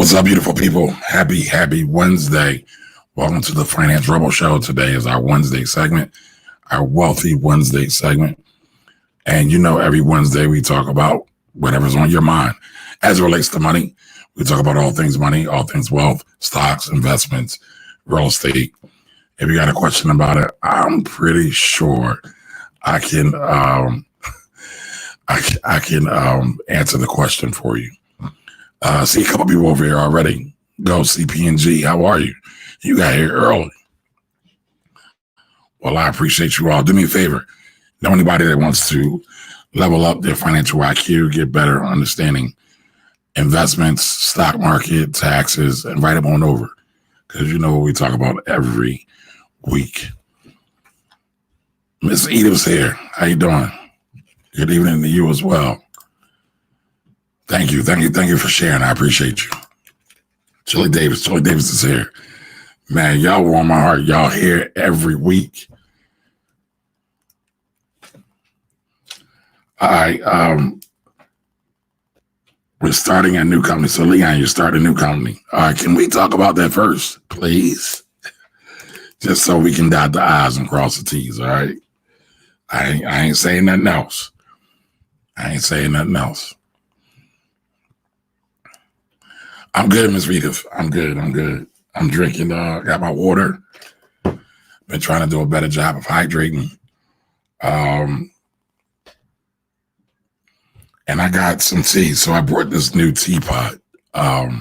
What's up, beautiful people? Happy Wednesday. Welcome to the Finance Rebel Show. Today is our Wednesday segment, our Wealthy Wednesday segment. And you know, every Wednesday we talk about whatever's on your mind as it relates to money. We talk about all things money, all things wealth, stocks, investments, real estate. If you got a question about it, I'm pretty sure I can answer the question for you. See a couple people over here already. Go CP&G. How are you? You got here early. Well, I appreciate you all. Do me a favor. Know anybody that wants to level up their financial IQ, get better understanding investments, stock market, taxes, and write them on over. Because you know what we talk about every week. Miss Edith's here. How you doing? Good evening to you as well. Thank you for sharing. I appreciate you. Chili Davis is here. Man, y'all warm my heart. Y'all here every week. All right. We're starting a new company. So Leon, you're starting a new company. All right, can we talk about that first, please? Just so we can dot the I's and cross the T's, all right? I ain't saying nothing else. I'm good, Miss Rita. I'm good. I'm drinking, got my water. Been trying to do a better job of hydrating. And I got some tea. So I brought this new teapot. I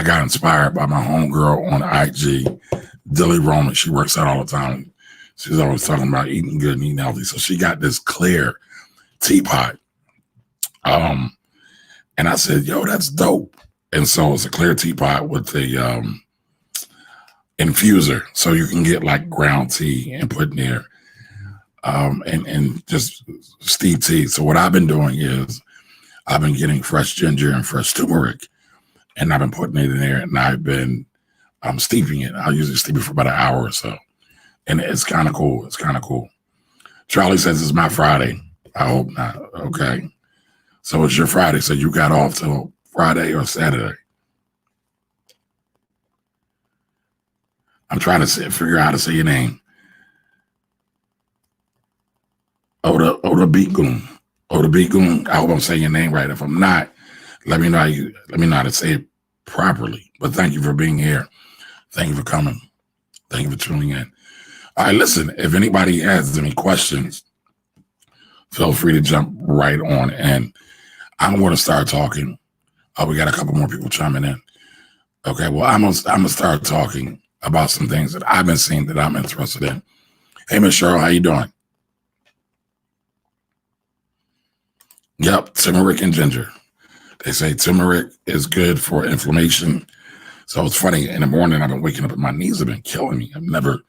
got inspired by my homegirl on IG, Dilly Roman. She works out all the time. She's always talking about eating good and eating healthy. So she got this clear teapot. And I said, yo, that's dope. And so it's a clear teapot with the infuser. So you can get like ground tea and put in there and just steep tea. So what I've been doing is I've been getting fresh ginger and fresh turmeric, and I've been putting it in there, and I've been steeping it. I'll usually steep it for about an hour or so. And it's kind of cool. Charlie says it's my Friday. I hope not. Okay. So it's your Friday. So you got off till Friday or Saturday. I'm trying to figure out how to say your name. Oda Beatgoon. I hope I'm saying your name right. If I'm not, let me know how to say it properly. But thank you for being here. Thank you for coming. Thank you for tuning in. All right, listen, if anybody has any questions, feel free to jump right on. And I'm going to start talking. Oh, we got a couple more people chiming in. Okay, well, I'm gonna start talking about some things that I've been seeing that I'm interested in. Hey, Miss Cheryl, how you doing? Yep, turmeric and ginger. They say turmeric is good for inflammation. So it's funny, in the morning, I've been waking up and my knees have been killing me. I've never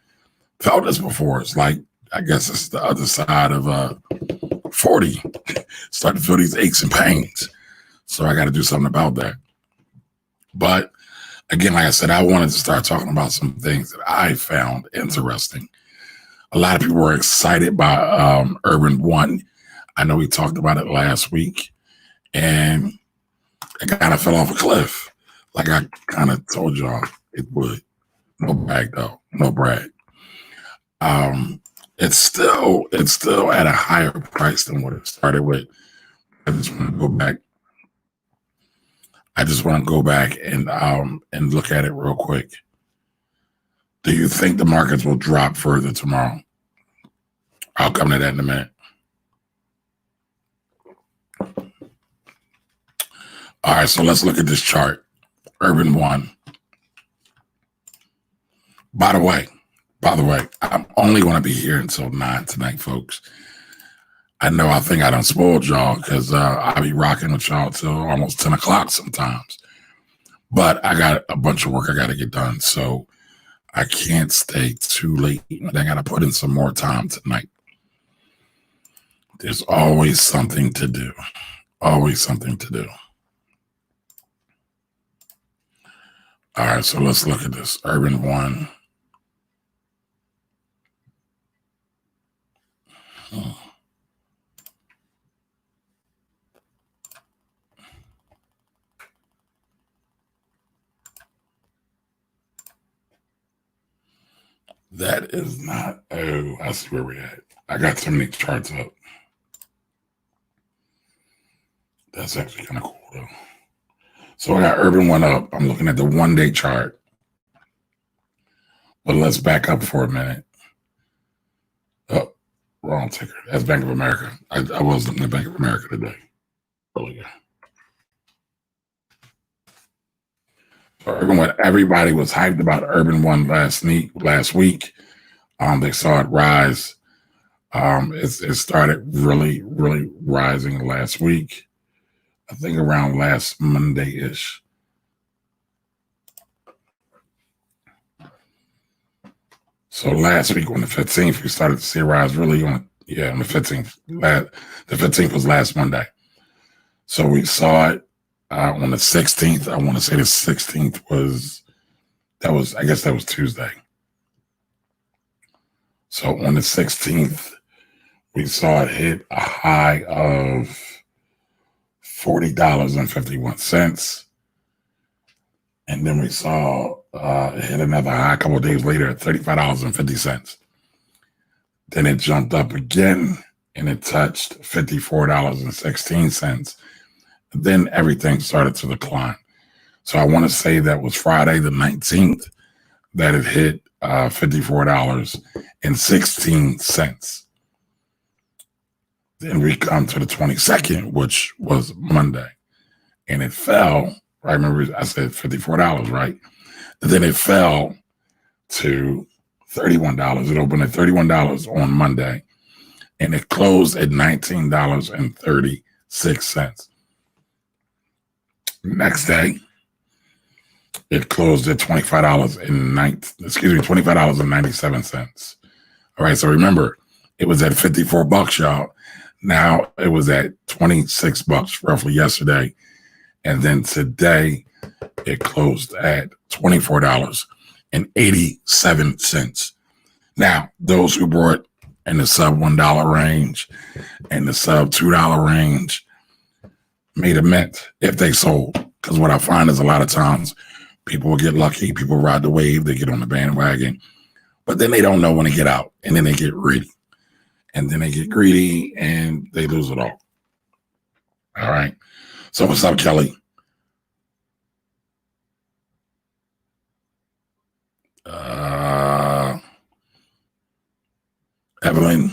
felt this before. It's like, I guess it's the other side of 40. Starting to feel these aches and pains. So I got to do something about that. But again, like I said, I wanted to start talking about some things that I found interesting. A lot of people were excited by Urban One. I know we talked about it last week, and it kind of fell off a cliff. Like I kind of told y'all it would. No brag though. No brag. It's still at a higher price than what it started with. I just want to go back and look at it real quick. Do you think the markets will drop further tomorrow? I'll come to that in a minute. All right, so let's look at this chart. Urban One. By the way, I'm only going to be here until 9 tonight, folks. I think I done spoiled y'all because I'll be rocking with y'all till almost 10 o'clock sometimes. But I got a bunch of work I got to get done, so I can't stay too late. I got to put in some more time tonight. There's always something to do. Always something to do. All right, so let's look at this. Urban One. That is not, oh, I see where we're at. I got so many charts up. That's actually kind of cool though. So I got Urban One up. I'm looking at the 1-day chart. But let's back up for a minute. Oh, wrong ticker. That's Bank of America. I was looking at Bank of America today, earlier. So Urban One, everybody was hyped about Urban One last week. They saw it rise. It started really rising last week. I think around last Monday-ish. So last week on the 15th, we started to see a rise really on the 15th. The 15th was last Monday. So we saw it on the 16th. I want to say the 16th I guess that was Tuesday. So on the 16th, we saw it hit a high of $40.51. And then we saw it hit another high a couple of days later at $35.50. Then it jumped up again and it touched $54.16. Then everything started to decline. So I want to say that was Friday the 19th that it hit $54.16. Then we come to the 22nd, which was Monday, and it fell. I remember I said $54, right? And then it fell to $31. It opened at $31 on Monday, and it closed at $19.36. Next day, it closed at $25.97. All right, so remember, it was at $54, y'all. Now it was at $26 roughly yesterday. And then today it closed at $24.87. Now, those who bought in the sub $1 range and the sub $2 range made a mint if they sold. Because what I find is a lot of times people will get lucky, people ride the wave, they get on the bandwagon, but then they don't know when to get out, and then they get greedy. And then they get greedy and they lose it all. All right. So what's up, Kelly? Evelyn,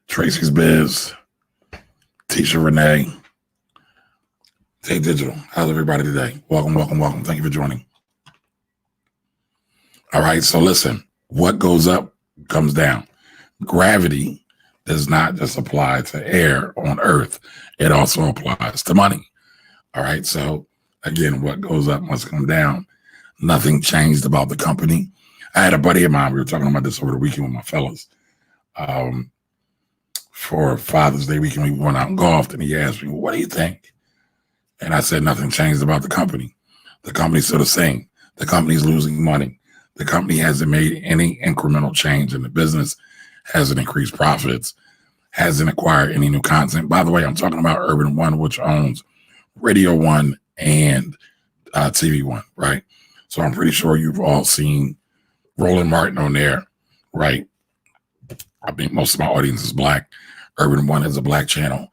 Tracy's Biz, Tisha Renee, Tay Digital. How's everybody today? Welcome. Thank you for joining. All right. So listen, what goes up comes down. Gravity does not just apply to air on Earth. It also applies to money. All right. So again, what goes up must come down. Nothing changed about the company. I had a buddy of mine. We were talking about this over the weekend with my fellas. For Father's Day weekend, we went out and golfed, and he asked me, "What do you think?" And I said, "Nothing changed about the company. The company's still the same. The company's losing money. The company hasn't made any incremental change in the business, hasn't increased profits, hasn't acquired any new content." By the way, I'm talking about Urban One, which owns Radio One and TV One, right? So I'm pretty sure you've all seen Roland Martin on there, right? I think most of my audience is Black. Urban One is a Black channel.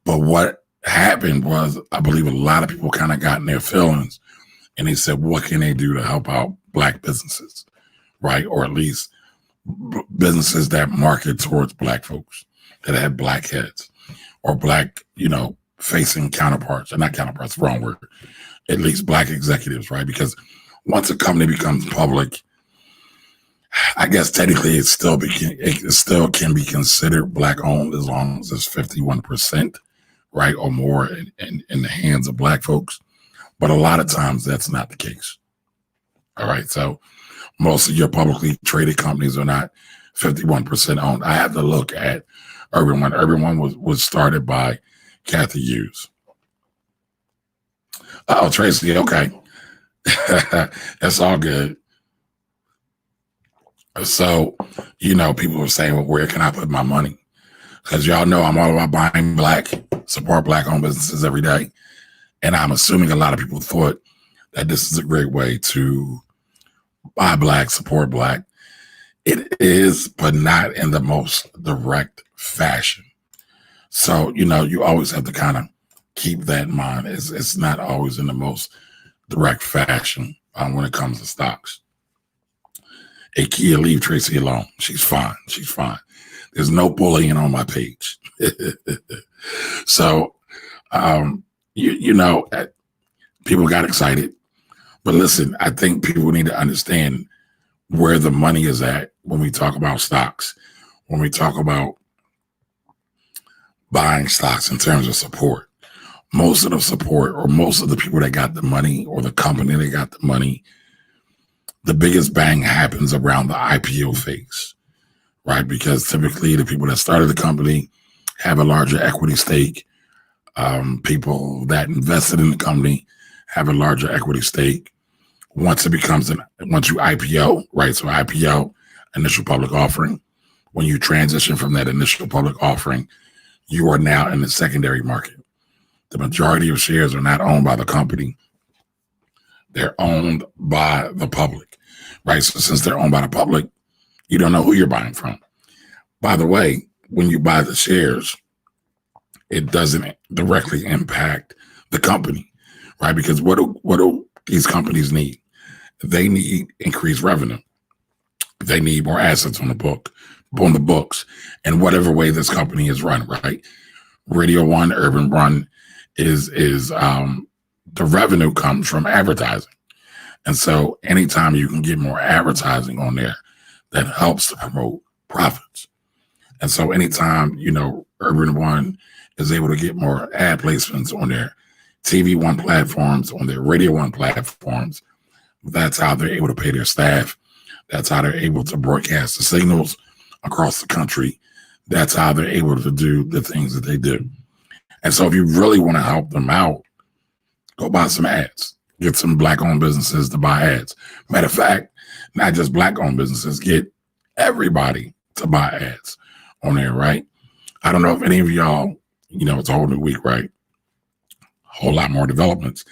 But what happened was, I believe a lot of people kind of got in their feelings, and they said, what can they do to help out Black businesses, right? Or at least businesses that market towards Black folks, that have Black heads, or Black, facing counterparts, or not counterparts, wrong word, at least Black executives, right? Because once a company becomes public, I guess technically it still can be considered Black owned as long as it's 51%, right, or more in the hands of Black folks. But a lot of times that's not the case. All right, so most of your publicly traded companies are not 51% owned. I have to look at Urban One. Urban One was started by Kathy Hughes. Oh, Tracy, okay. That's all good. So, people were saying, well, where can I put my money? Because y'all know I'm all about buying Black, support Black-owned businesses every day. And I'm assuming a lot of people thought that this is a great way to buy Black, support Black. It is, but not in the most direct fashion. So, you always have to kind of keep that in mind. It's not always in the most direct fashion when it comes to stocks. Hey, Kia, leave Tracy alone. She's fine. She's fine. There's no bullying on my page. So, people got excited. But listen, I think people need to understand where the money is at when we talk about stocks, when we talk about buying stocks in terms of support. Most of the support, or most of the people that got the money, or the company that got the money, the biggest bang happens around the IPO phase, right? Because typically the people that started the company have a larger equity stake. People that invested in the company have a larger equity stake. Once you IPO, right? So IPO, initial public offering. When you transition from that initial public offering, you are now in the secondary market. The majority of shares are not owned by the company. They're owned by the public, right? So since they're owned by the public, you don't know who you're buying from. By the way, when you buy the shares, it doesn't directly impact the company, right? Because what do these companies need? They need increased revenue. They need more assets on the books, in whatever way this company is run, right? Radio One, Urban Run is the revenue comes from advertising. And so anytime you can get more advertising on there, that helps to promote profits. And so anytime, Urban One is able to get more ad placements on their TV One platforms, on their Radio One platforms, that's how they're able to pay their staff. That's how they're able to broadcast the signals across the country. That's how they're able to do the things that they do. And so if you really want to help them out, go buy some ads. Get some Black-owned businesses to buy ads. Matter of fact, not just Black-owned businesses, get everybody to buy ads on there, right? I don't know if any of y'all, it's a whole new week, right? A whole lot more developments.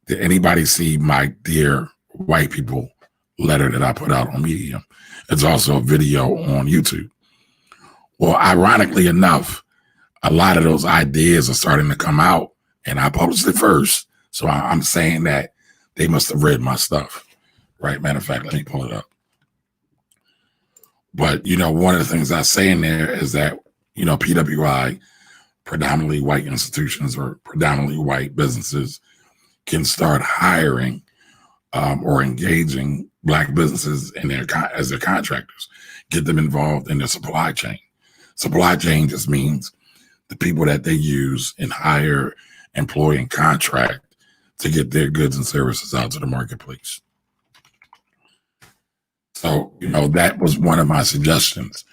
Did anybody see my Dear White People letter that I put out on Medium? It's also a video on YouTube. Well, ironically enough, a lot of those ideas are starting to come out, and I published it first. So I'm saying that they must have read my stuff, right? Matter of fact, let me pull it up. But, one of the things I say in there is that, PWI, predominantly white institutions or predominantly white businesses, can start hiring or engaging Black businesses as their contractors, get them involved in their supply chain. Supply chain just means the people that they use and hire, employ, and contract to get their goods and services out to the marketplace. So, that was one of my suggestions.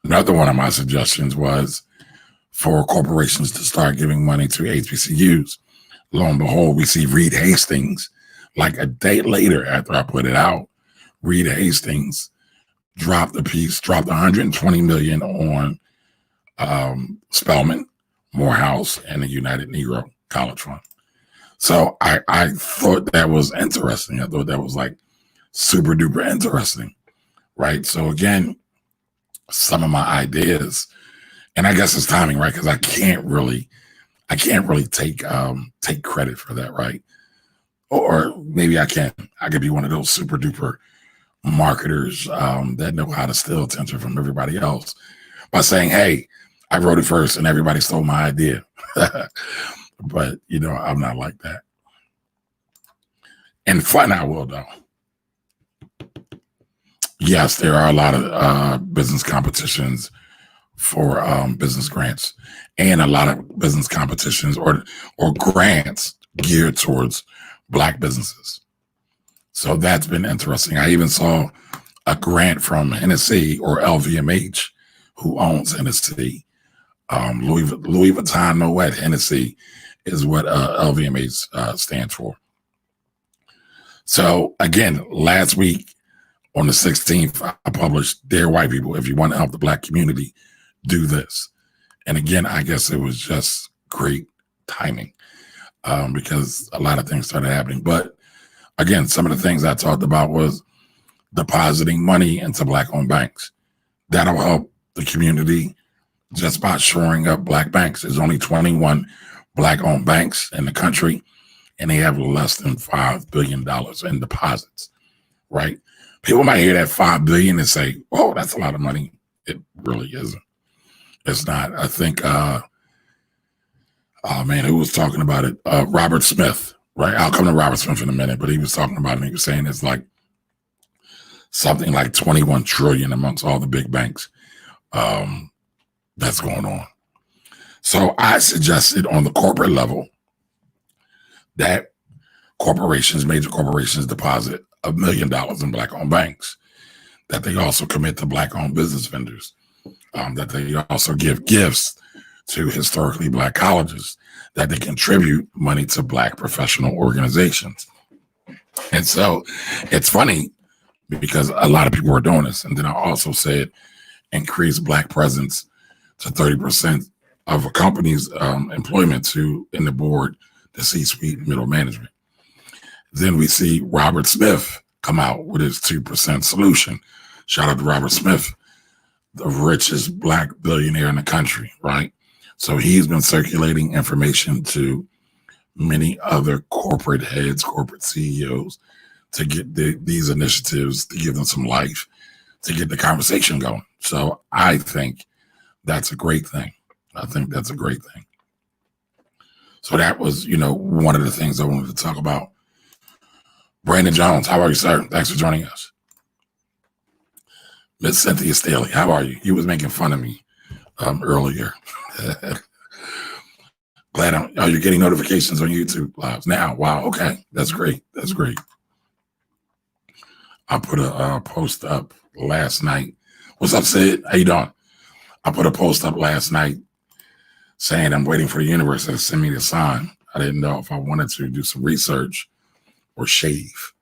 Another one of my suggestions was for corporations to start giving money to HBCUs. Lo and behold, we see Reed Hastings, like a day later after I put it out, Reed Hastings dropped $120 million on Spelman, Morehouse, and the United Negro College Fund. So I thought that was interesting. I thought that was like super duper interesting, right? So again, some of my ideas, and I guess it's timing, right? Because I can't really take credit for that, right? Or maybe I can. I could be one of those super duper marketers that know how to steal attention from everybody else by saying, "Hey, I wrote it first, and everybody stole my idea." But I'm not like that. And fun, I will though. Yes, there are a lot of business competitions for business grants, and a lot of business competitions or grants geared towards Black businesses. So that's been interesting. I even saw a grant from Hennessy or LVMH, who owns Hennessy. Louis Vuitton Moet Hennessy is what LVMH stands for. So again, last week on the 16th, I published Dear White People, if you want to help the Black community, do this. And again, I guess it was just great timing because a lot of things started happening. But again, some of the things I talked about was depositing money into Black-owned banks. That'll help the community just by shoring up Black banks. There's only 21 Black-owned banks in the country, and they have less than $5 billion in deposits, right? People might hear that $5 billion and say, oh, that's a lot of money. It really isn't. It's not. I think, oh man, who was talking about it? Robert Smith, right? I'll come to Robert Smith in a minute, but he was talking about it, and he was saying it's like something like 21 trillion amongst all the big banks that's going on. So I suggested on the corporate level that corporations, major corporations, deposit $1 million in Black-owned banks, that they also commit to Black-owned business vendors, that they also give gifts to historically Black colleges, that they contribute money to Black professional organizations. And so it's funny because a lot of people are doing this. And then I also said increase Black presence to 30% of a company's employment to in the board, the C-suite, middle management. Then we see Robert Smith come out with his 2% solution. Shout out to Robert Smith, the richest Black billionaire in the country, right? So he's been circulating information to many other corporate heads, corporate CEOs, to get these initiatives, to give them some life, to get the conversation going. So I think that's a great thing. I think that's a great thing. So that was, one of the things I wanted to talk about. Brandon Jones, how are you, sir? Thanks for joining us. Miss Cynthia Staley, how are you? You was making fun of me earlier. Glad you're getting notifications on YouTube lives now. Wow, okay, that's great. That's great. I put a post up last night. What's up, Sid? How you doing? I put a post up last night saying I'm waiting for the universe to send me the sign. I didn't know if I wanted to do some research or shave.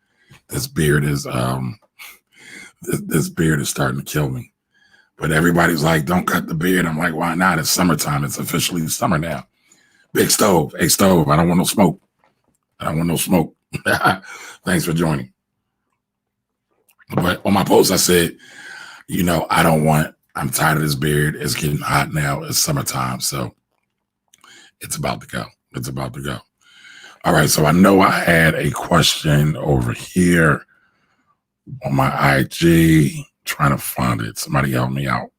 This beard is this beard is starting to kill me. But everybody's like, don't cut the beard. I'm like, why not? It's summertime. It's officially summer now. Big Stove. Hey, Stove, I don't want no smoke. I don't want no smoke. Thanks for joining. But on my post, I said, I'm tired of this beard. It's getting hot now. It's summertime. So it's about to go. It's about to go. All right. So I know I had a question over here on my IG. Trying to find it. Somebody help me out.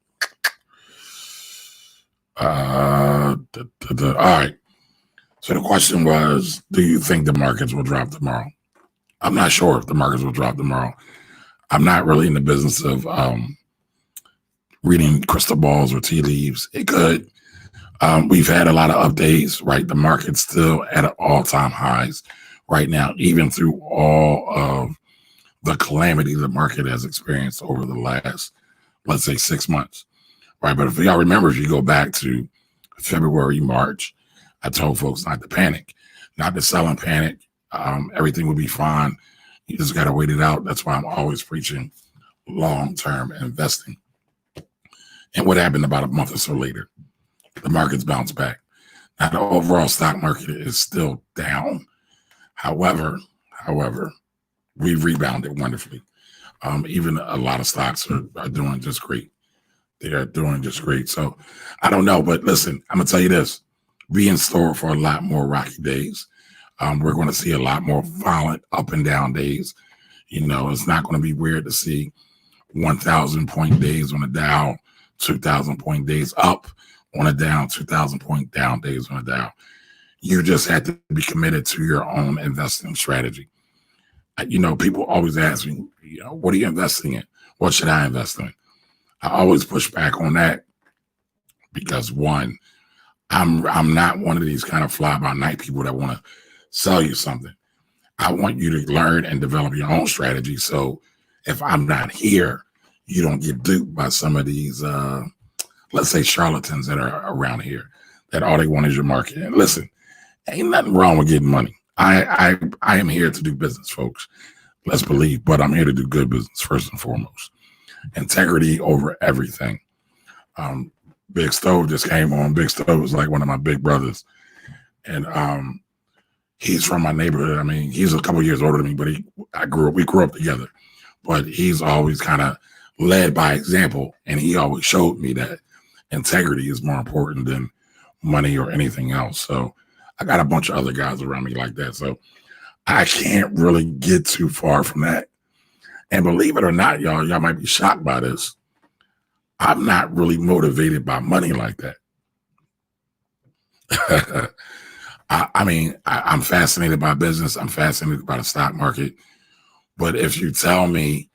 All right. So the question was, do you think the markets will drop tomorrow? I'm not sure if the markets will drop tomorrow. I'm not really in the business of reading crystal balls or tea leaves. It could. We've had a lot of updates, right? The market's still at all-time highs right now, even through all of the calamity the market has experienced over the last, let's say, 6 months, right? But if y'all remember, if you go back to February, March, I told folks not to panic, not to sell and panic. Everything will be fine. You just got to wait it out. That's why I'm always preaching long-term investing. And what happened about a month or so later? The market's bounced back. Now, the overall stock market is still down. However, we've rebounded wonderfully. Even a lot of stocks are doing just great. They are doing just great. So I don't know, but listen, I'm going to tell you this. Be in store for a lot more rocky days. We're going to see a lot more violent up and down days. It's not going to be weird to see 1,000 point days on the Dow, 2,000 point days up on a down, 2,000 point down days on a Dow. You just have to be committed to your own investing strategy. People always ask me, what are you investing in? What should I invest in? I always push back on that because one, I'm not one of these kind of fly-by-night people that want to sell you something. I want you to learn and develop your own strategy. So if I'm not here, you don't get duped by some of these, let's say, charlatans that are around here, that all they want is your market. And listen, ain't nothing wrong with getting money. I am here to do business, folks. Let's believe, but I'm here to do good business first and foremost. Integrity over everything. Big Stove just came on. Big Stove is like one of my big brothers. And he's from my neighborhood. I mean, he's a couple years older than me, but we grew up together. but he's always kind of led by example. And he always showed me that integrity is more important than money or anything else. So I got a bunch of other guys around me like that. So I can't really get too far from that. And believe it or not, y'all might be shocked by this. I'm not really motivated by money like that. I'm fascinated by business. I'm fascinated by the stock market. But if you tell me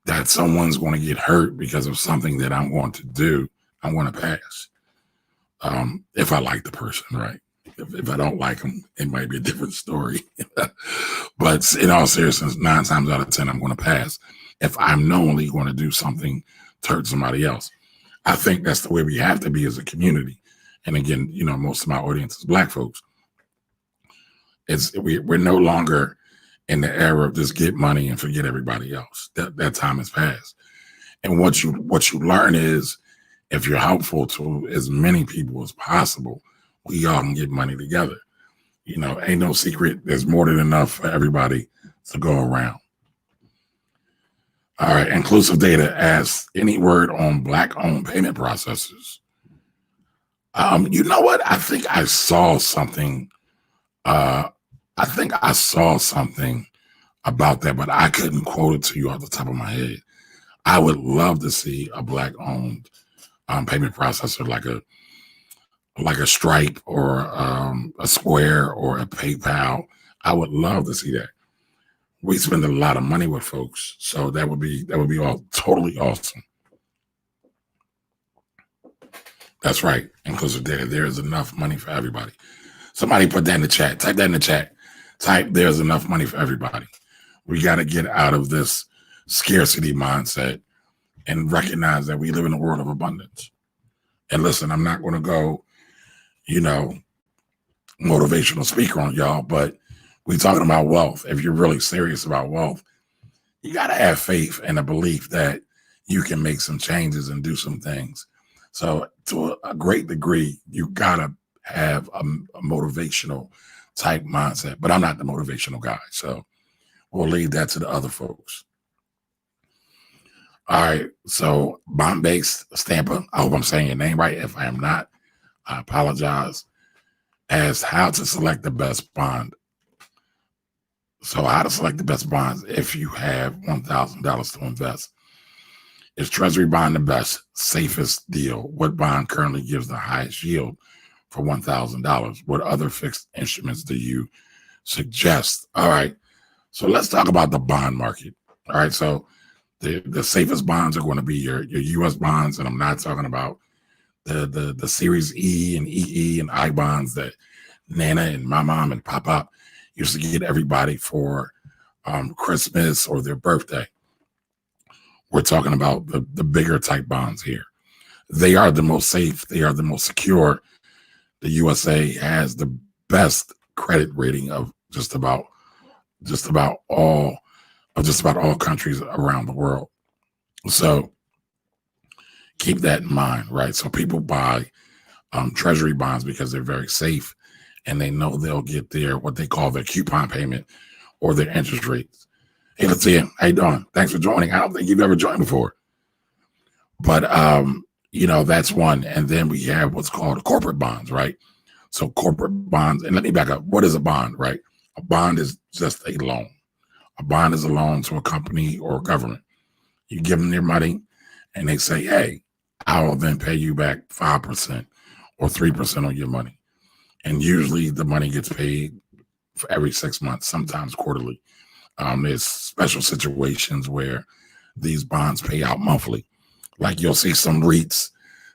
that someone's going to get hurt because of something that I'm going to do, I'm going to pass. If I like the person, right? If I don't like them, it might be a different story. But in all seriousness, 9 times out of 10, I'm going to pass if I'm knowingly going to do something to hurt somebody else. I think that's the way we have to be as a community. And again, most of my audience is Black folks. We're no longer in the era of just get money and forget everybody else. That time has passed. And what you learn is, if you're helpful to as many people as possible, we all can get money together. Ain't no secret. There's more than enough for everybody to go around. All right. Inclusive Data asks, any word on Black-owned payment processors? You know what? I think I saw something. About that, but I couldn't quote it to you off the top of my head. I would love to see a Black-owned payment processor like a Stripe or a Square or a PayPal. I would love to see that. We spend a lot of money with folks, so that would be all totally awesome. That's right. Inclusive Data. There is enough money for everybody. Somebody put that in the chat. Type that in the chat. Type, there's enough money for everybody. We got to get out of this scarcity mindset and recognize that we live in a world of abundance. And listen, I'm not going to go, motivational speaker on y'all, but we're talking about wealth. If you're really serious about wealth, you got to have faith and a belief that you can make some changes and do some things. So to a great degree, you got to have a motivational type mindset, but I'm not the motivational guy. So we'll leave that to the other folks. All right. So Bombay Stamper, I hope I'm saying your name right. If I am not, I apologize. As how to select the best bond. So how to select the best bonds if you have $1,000 to invest. Is Treasury bond the best, safest deal? What bond currently gives the highest yield for $1,000? What other fixed instruments do you suggest? All right. So let's talk about the bond market. All right. So the safest bonds are going to be your U.S. bonds. And I'm not talking about the Series E and EE and I bonds that Nana and my mom and Pop used to get everybody for Christmas or their birthday. We're talking about the bigger type bonds here. They are the most safe. They are the most secure. The USA has the best credit rating of just about all countries around the world. So keep that in mind, right? So people buy Treasury bonds because they're very safe and they know they'll get what they call their coupon payment or their interest rates. Hey, let's see you. How you doing? Thanks for joining. I don't think you've ever joined before. But, that's one. And then we have what's called corporate bonds, right? So corporate bonds, and let me back up. What is a bond, right? A bond is just a loan. A bond is a loan to a company or a government. You give them their money and they say, hey, I'll then pay you back 5% or 3% on your money. And usually the money gets paid for every 6 months, sometimes quarterly. There's special situations where these bonds pay out monthly. Like you'll see some REITs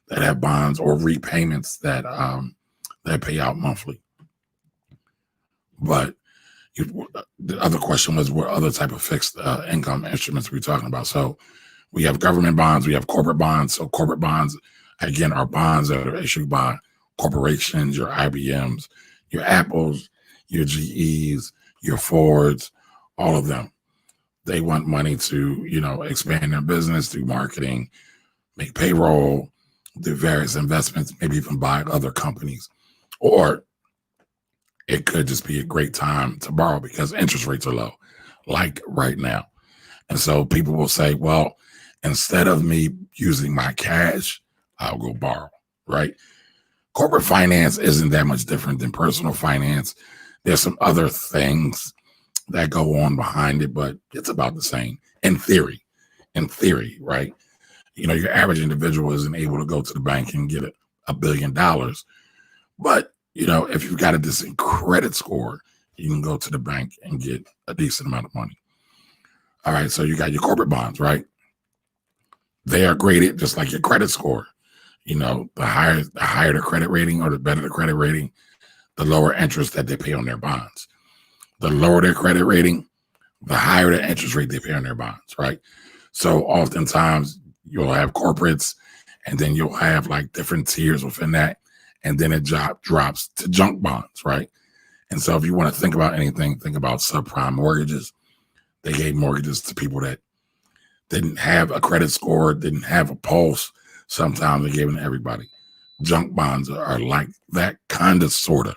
that have bonds or repayments that pay out monthly. But the other question was what other type of fixed income instruments we're talking about. So we have government bonds, we have corporate bonds. So corporate bonds, again, are bonds that are issued by corporations, your IBMs, your Apples, your GEs, your Fords, all of them. They want money to, expand their business, do marketing, make payroll, do various investments, maybe even buy other companies. Or it could just be a great time to borrow because interest rates are low, like right now. And so people will say, well, instead of me using my cash, I'll go borrow, right? Corporate finance isn't that much different than personal finance. There's some other things that go on behind it, but it's about the same in theory. In theory, right? You know, your average individual isn't able to go to the bank and get $1 billion. But, you know, if you've got a decent credit score, you can go to the bank and get a decent amount of money. All right, so you got your corporate bonds, right? They are graded just like your credit score. You know, the higher the credit rating or the better the credit rating, the lower interest that they pay on their bonds. The lower their credit rating, the higher the interest rate they pay on their bonds, right? So oftentimes you'll have corporates and then you'll have like different tiers within that. And then it drops to junk bonds, right? And so if you want to think about anything, think about subprime mortgages. They gave mortgages to people that didn't have a credit score, didn't have a pulse. Sometimes they gave them to everybody. Junk bonds are like that kind of, sort of.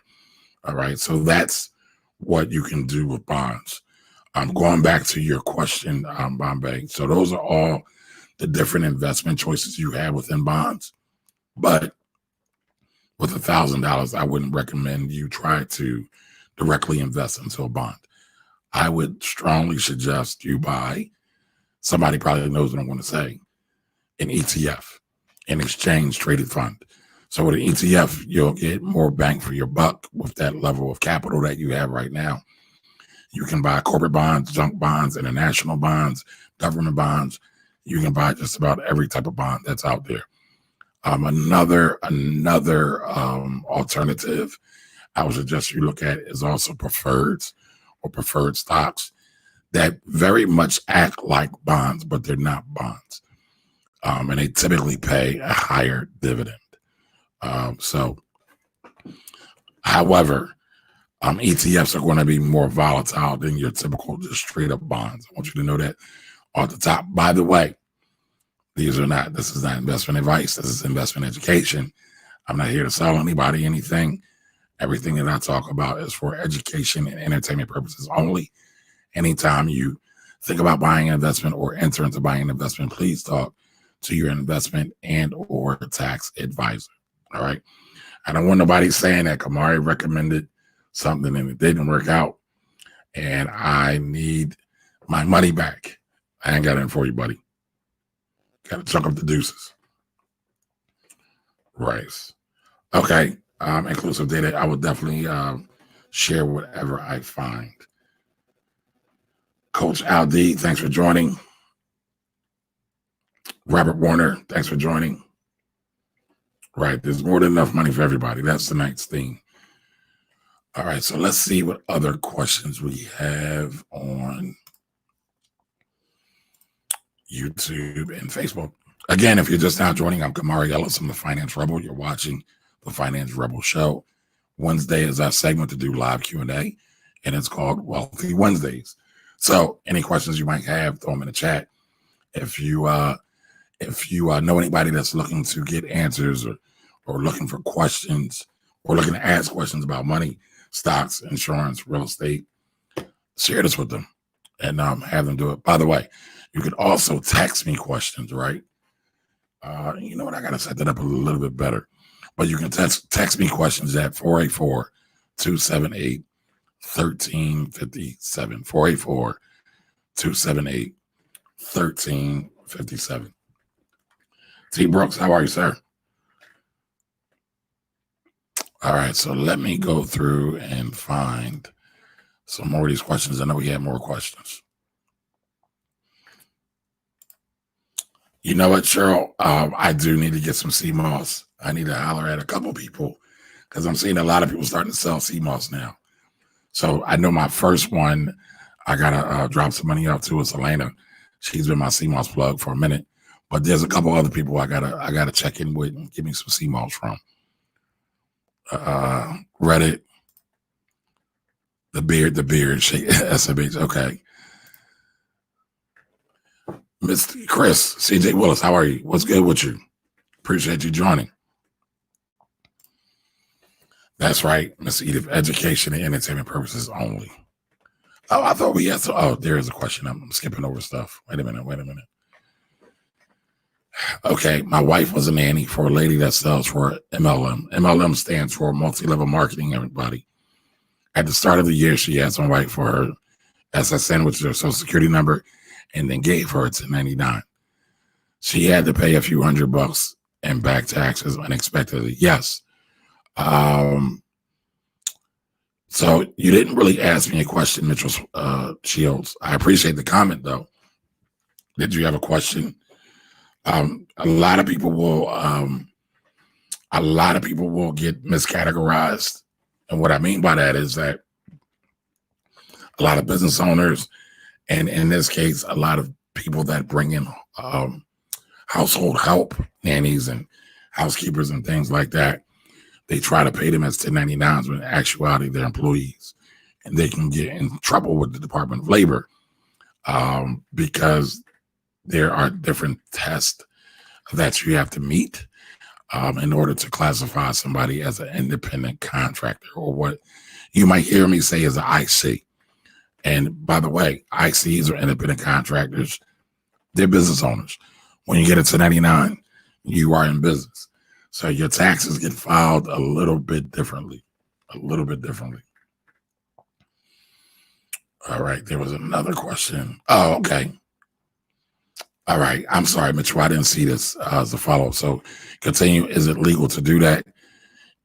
All right. So that's what you can do with bonds. Going back to your question, Bombay. So those are all the different investment choices you have within bonds. But with $1,000, I wouldn't recommend you try to directly invest into a bond. I would strongly suggest you buy, somebody probably knows what I'm going to say, an ETF, an exchange traded fund. So with an ETF, you'll get more bang for your buck with that level of capital that you have right now. You can buy corporate bonds, junk bonds, international bonds, government bonds. You can buy just about every type of bond that's out there. Another alternative I would suggest you look at is also preferreds or preferred stocks that very much act like bonds, but they're not bonds. And they typically pay a higher dividend. However, ETFs are going to be more volatile than your typical just straight up bonds. I want you to know that off the top. By the way, this is not investment advice. This is investment education. I'm not here to sell anybody anything. Everything that I talk about is for education and entertainment purposes only. Anytime you think about buying an investment or enter into buying an investment, please talk to your investment and or tax advisor. All right. I don't want nobody saying that Kamari recommended something and it didn't work out and I need my money back. I ain't got it for you, buddy. Got to chuck up the deuces. Right. Okay. Inclusive data. I will definitely share whatever I find. Coach Aldi, thanks for joining. Robert Warner, thanks for joining. Right. There's more than enough money for everybody. That's tonight's theme. All right. So let's see what other questions we have on YouTube and Facebook. Again, if you're just now joining, I'm Kamari Ellis. I'm the Finance Rebel. You're watching the Finance Rebel Show. Wednesday is our segment to do live Q&A, and it's called Wealthy Wednesdays. So any questions you might have, throw them in the chat. If you know anybody that's looking to get answers or looking for questions or looking to ask questions about money, stocks, insurance, real estate, share this with them and have them do it. By the way, you could also text me questions, right? You know what? I got to set that up a little bit better. But you can text me questions at 484-278-1357. 484-278-1357. T. Brooks, how are you, sir? All right, so let me go through and find some more of these questions. I know we have more questions. You know what, Cheryl? I do need to get some CMOS. I need to holler at a couple people because I'm seeing a lot of people starting to sell CMOS now. So I know my first one, I got to drop some money off to is Elena. She's been my CMOS plug for a minute. But there's a couple other people I gotta check in with and give me some CMOS from. Reddit, the beard, SMH. Okay. Mr. Chris, CJ Willis, how are you? What's good with you? Appreciate you joining. That's right, Miss Edith. Education and entertainment purposes only. Oh, I thought we had some. Oh, there is a question. I'm skipping over stuff. Wait a minute. Okay, my wife was a nanny for a lady that sells for MLM. MLM stands for multi-level marketing, everybody. At the start of the year, she asked my wife for her SSN, which is her social security number, and then gave her a 1099. She had to pay a few $100 in back taxes unexpectedly. Yes. So you didn't really ask me a question, Mitchell Shields. I appreciate the comment, though. Did you have a question? A lot of people will get miscategorized. And what I mean by that is that a lot of business owners, and in this case, a lot of people that bring in household help, nannies and housekeepers and things like that, they try to pay them as 1099s when in actuality they're employees. And they can get in trouble with the Department of Labor because there are different tests that you have to meet in order to classify somebody as an independent contractor, or what you might hear me say is an IC. And by the way, ICs are independent contractors. They're business owners. When you get a 1099, you are in business. So your taxes get filed a little bit differently. All right, there was another question. Oh, okay. All right, I'm sorry, Mitchell, I didn't see this as a follow-up. So continue. Is it legal to do that?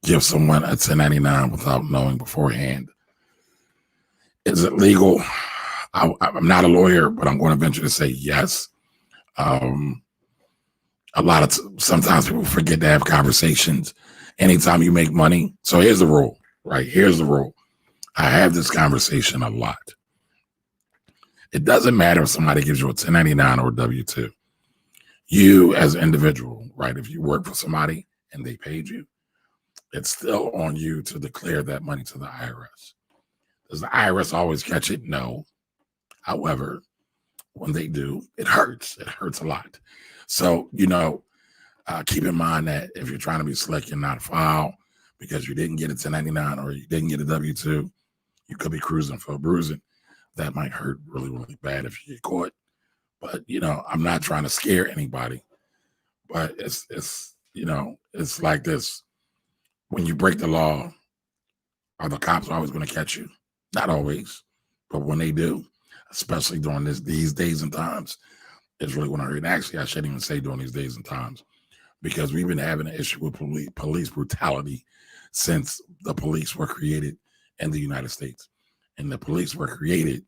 Give someone a 1099 without knowing beforehand? Is it legal? I'm not a lawyer, but I'm going to venture to say yes. Sometimes people forget to have conversations anytime you make money. So here's the rule, right? Here's the rule. I have this conversation a lot. It doesn't matter if somebody gives you a 1099 or a W-2. You as an individual, right? If you work for somebody and they paid you, it's still on you to declare that money to the IRS. Does the IRS always catch it? No. However, when they do, it hurts. It hurts a lot. So, keep in mind that if you're trying to be slick and not file because you didn't get a 1099 or you didn't get a W-2, you could be cruising for a bruising. That might hurt really, really bad if you get caught. But, I'm not trying to scare anybody. But it's like this. When you break the law, are the cops always going to catch you? Not always. But when they do, especially during these days and times, it's really when I heard. Actually, I shouldn't even say during these days and times, because we've been having an issue with police brutality since the police were created in the United States. And the police were created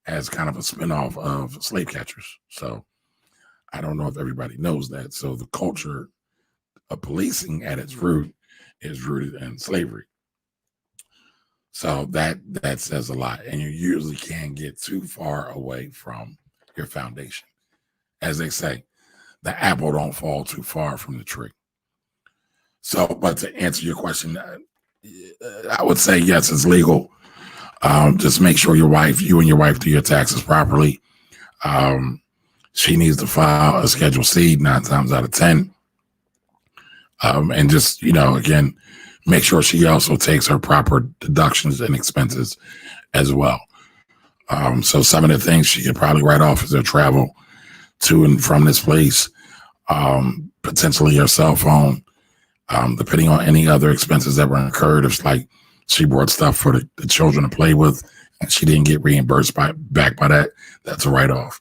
as kind of a spinoff of slave catchers. So I don't know if everybody knows that. So the culture of policing at its root is rooted in slavery. So that says a lot. And you usually can't get too far away from your foundation. As they say, the apple don't fall too far from the tree. So, but to answer your question, I would say yes, it's legal. Just make sure you and your wife do your taxes properly. She needs to file a Schedule C 9 times out of 10. And just, again, make sure she also takes her proper deductions and expenses as well. So some of the things she could probably write off as her travel to and from this place, potentially her cell phone, depending on any other expenses that were incurred. If like she brought stuff for the children to play with and she didn't get reimbursed back by that, that's a write-off.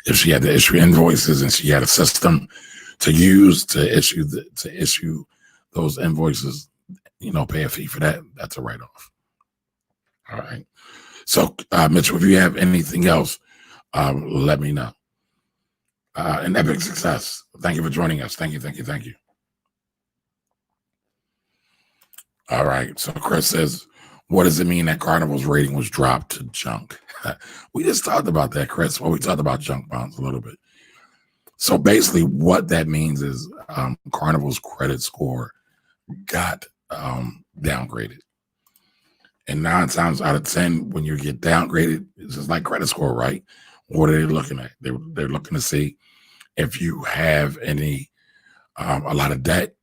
If she had to issue invoices and she had a system to use to issue those invoices, pay a fee for that, that's a write-off. All right. So, Mitchell, if you have anything else, let me know. An epic success. Thank you for joining us. Thank you. All right. So Chris says, what does it mean that Carnival's rating was dropped to junk? We just talked about that, Chris. Well, we talked about junk bonds a little bit. So basically what that means is Carnival's credit score got downgraded. And 9 times out of 10, when you get downgraded, it's just like credit score, right? What are they looking at? They're looking to see if you have a lot of debt.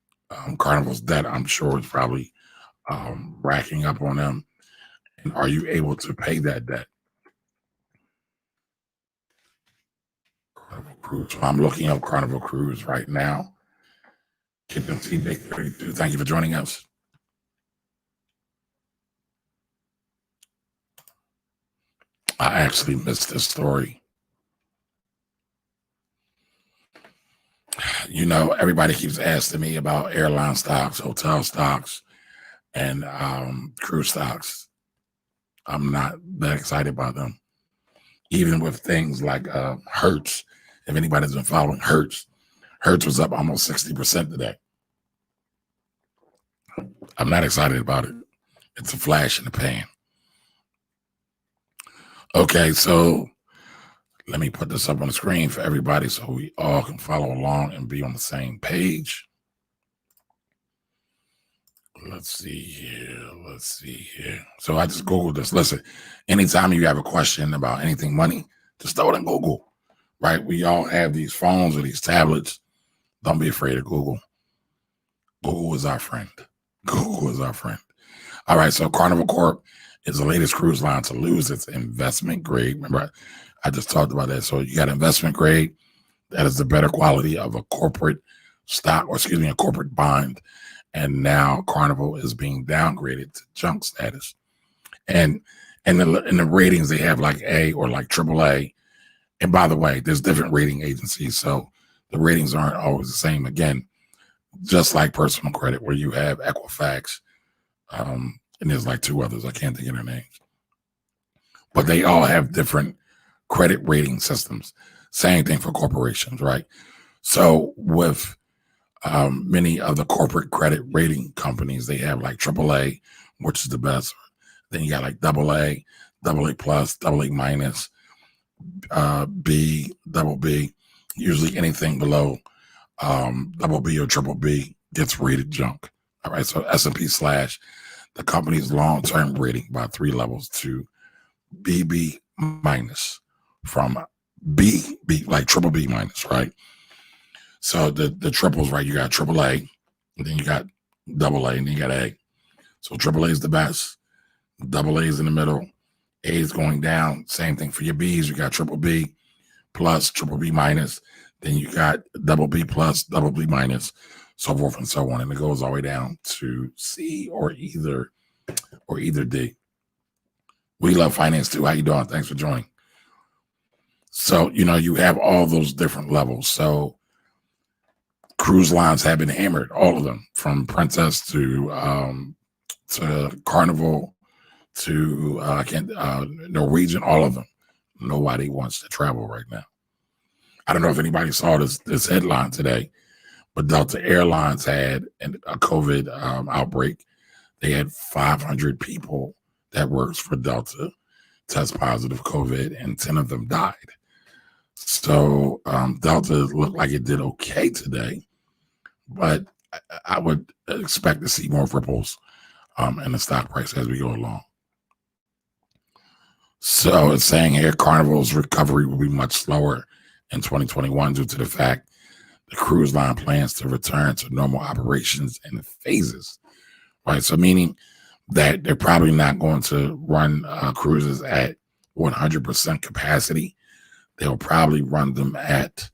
Carnival's debt, I'm sure, is probably racking up on them. And are you able to pay that debt? Carnival Cruise. So I'm looking up Carnival Cruise right now. Kingdom Tea Day 32. Thank you for joining us. I actually missed this story. You know, everybody keeps asking me about airline stocks, hotel stocks, and cruise stocks. I'm not that excited about them. Even with things like Hertz. If anybody's been following Hertz, Hertz was up almost 60% today. I'm not excited about it. It's a flash in the pan. Okay, so let me put this up on the screen for everybody so we all can follow along and be on the same page. Let's see here. So I just Googled this. Listen, anytime you have a question about anything money, just throw it in Google, right? We all have these phones or these tablets. Don't be afraid of Google. Google is our friend. Google is our friend. All right, so Carnival Corp is the latest cruise line to lose its investment grade. Remember, I just talked about that. So you got investment grade. That is the better quality of a corporate stock, or excuse me, a corporate bond. And now Carnival is being downgraded to junk status. And in the ratings, they have like A or like AAA. And by the way, there's different rating agencies, so the ratings aren't always the same. Again, just like personal credit, where you have Equifax, and there's like two others. I can't think of their names. But they all have different credit rating systems. Same thing for corporations, right? So with many of the corporate credit rating companies, they have like AAA, which is the best. Then you got like AA, AA plus, AA minus, B, double B. Usually anything below double B or triple B gets rated junk. All right, so S&P slash the company's long-term rating by 3 levels to BB minus, from B like triple B minus, right? So the triples, right? You got AAA, and then you got AA, and then you got A. So AAA is the best. AA is in the middle. A is going down. Same thing for your Bs. You got triple B plus, triple B minus. Then you got double B plus, double B minus, so forth and so on. And it goes all the way down to C or either D. We love finance too. How you doing? Thanks for joining. So, you know, you have all those different levels. So cruise lines have been hammered, all of them, from Princess to Carnival to Norwegian, all of them. Nobody wants to travel right now. I don't know if anybody saw this headline today, but Delta Airlines had a COVID outbreak. They had 500 people that works for Delta test positive COVID, and 10 of them died. So Delta looked like it did okay today, but I would expect to see more ripples in the stock price as we go along. So it's saying here Carnival's recovery will be much slower in 2021 due to the fact the cruise line plans to return to normal operations in phases, right? So meaning that they're probably not going to run cruises at 100% capacity. They'll probably run them at,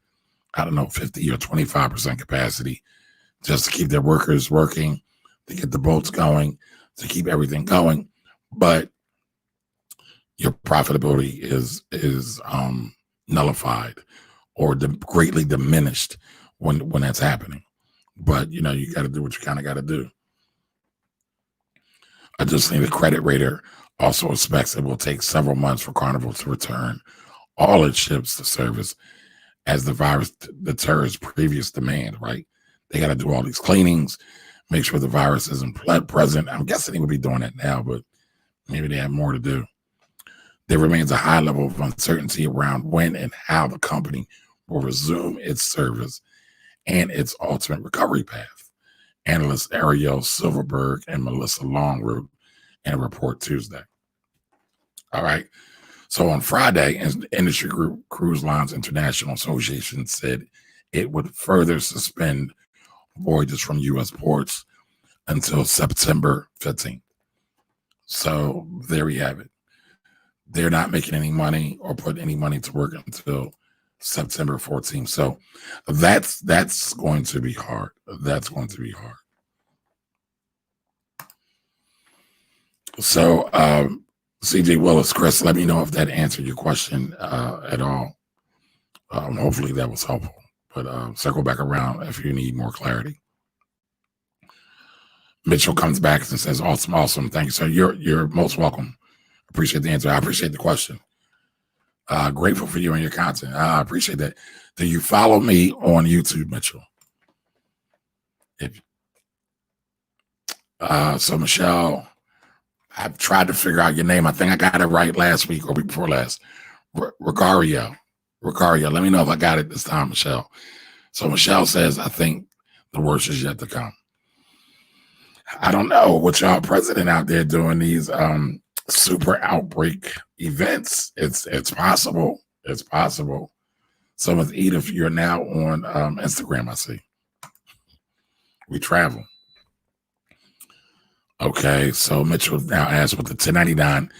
50 or 25% capacity, just to keep their workers working, to get the boats going, to keep everything going. But your profitability is nullified or greatly diminished when that's happening. But, you know, you got to do what you kind of got to do. Additionally, the credit rater also expects it will take several months for Carnival to return all its ships to service as the virus deters previous demand, right? They got to do all these cleanings, make sure the virus isn't present. I'm guessing they would be doing that now, but maybe they have more to do. There remains a high level of uncertainty around when and how the company will resume its service and its ultimate recovery path. Analysts Ariel Silverberg and Melissa Long wrote in a report Tuesday. All right. So on Friday, industry group Cruise Lines International Association said it would further suspend voyages from U.S. ports until September 15th. So there we have it. They're not making any money or putting any money to work until September 14th. So that's going to be hard. That's going to be hard. So CJ Willis, Chris, let me know if that answered your question at all. Hopefully that was helpful. But circle back around if you need more clarity. Mitchell comes back and says, "Awesome, awesome. Thank you, sir. You're most welcome. Appreciate the answer. I appreciate the question. Grateful for you and your content. I appreciate that. Do you follow me on YouTube, Mitchell? If so, Michelle, I've tried to figure out your name. I think I got it right last week or week before last. Regario. Let me know if I got it this time, Michelle. So Michelle says, I think the worst is yet to come. I don't know what y'all president out there doing these super outbreak events. It's possible. It's possible. So with Edith, you're now on Instagram, I see. We travel. Okay, so Mitchell now asks, with the 1099,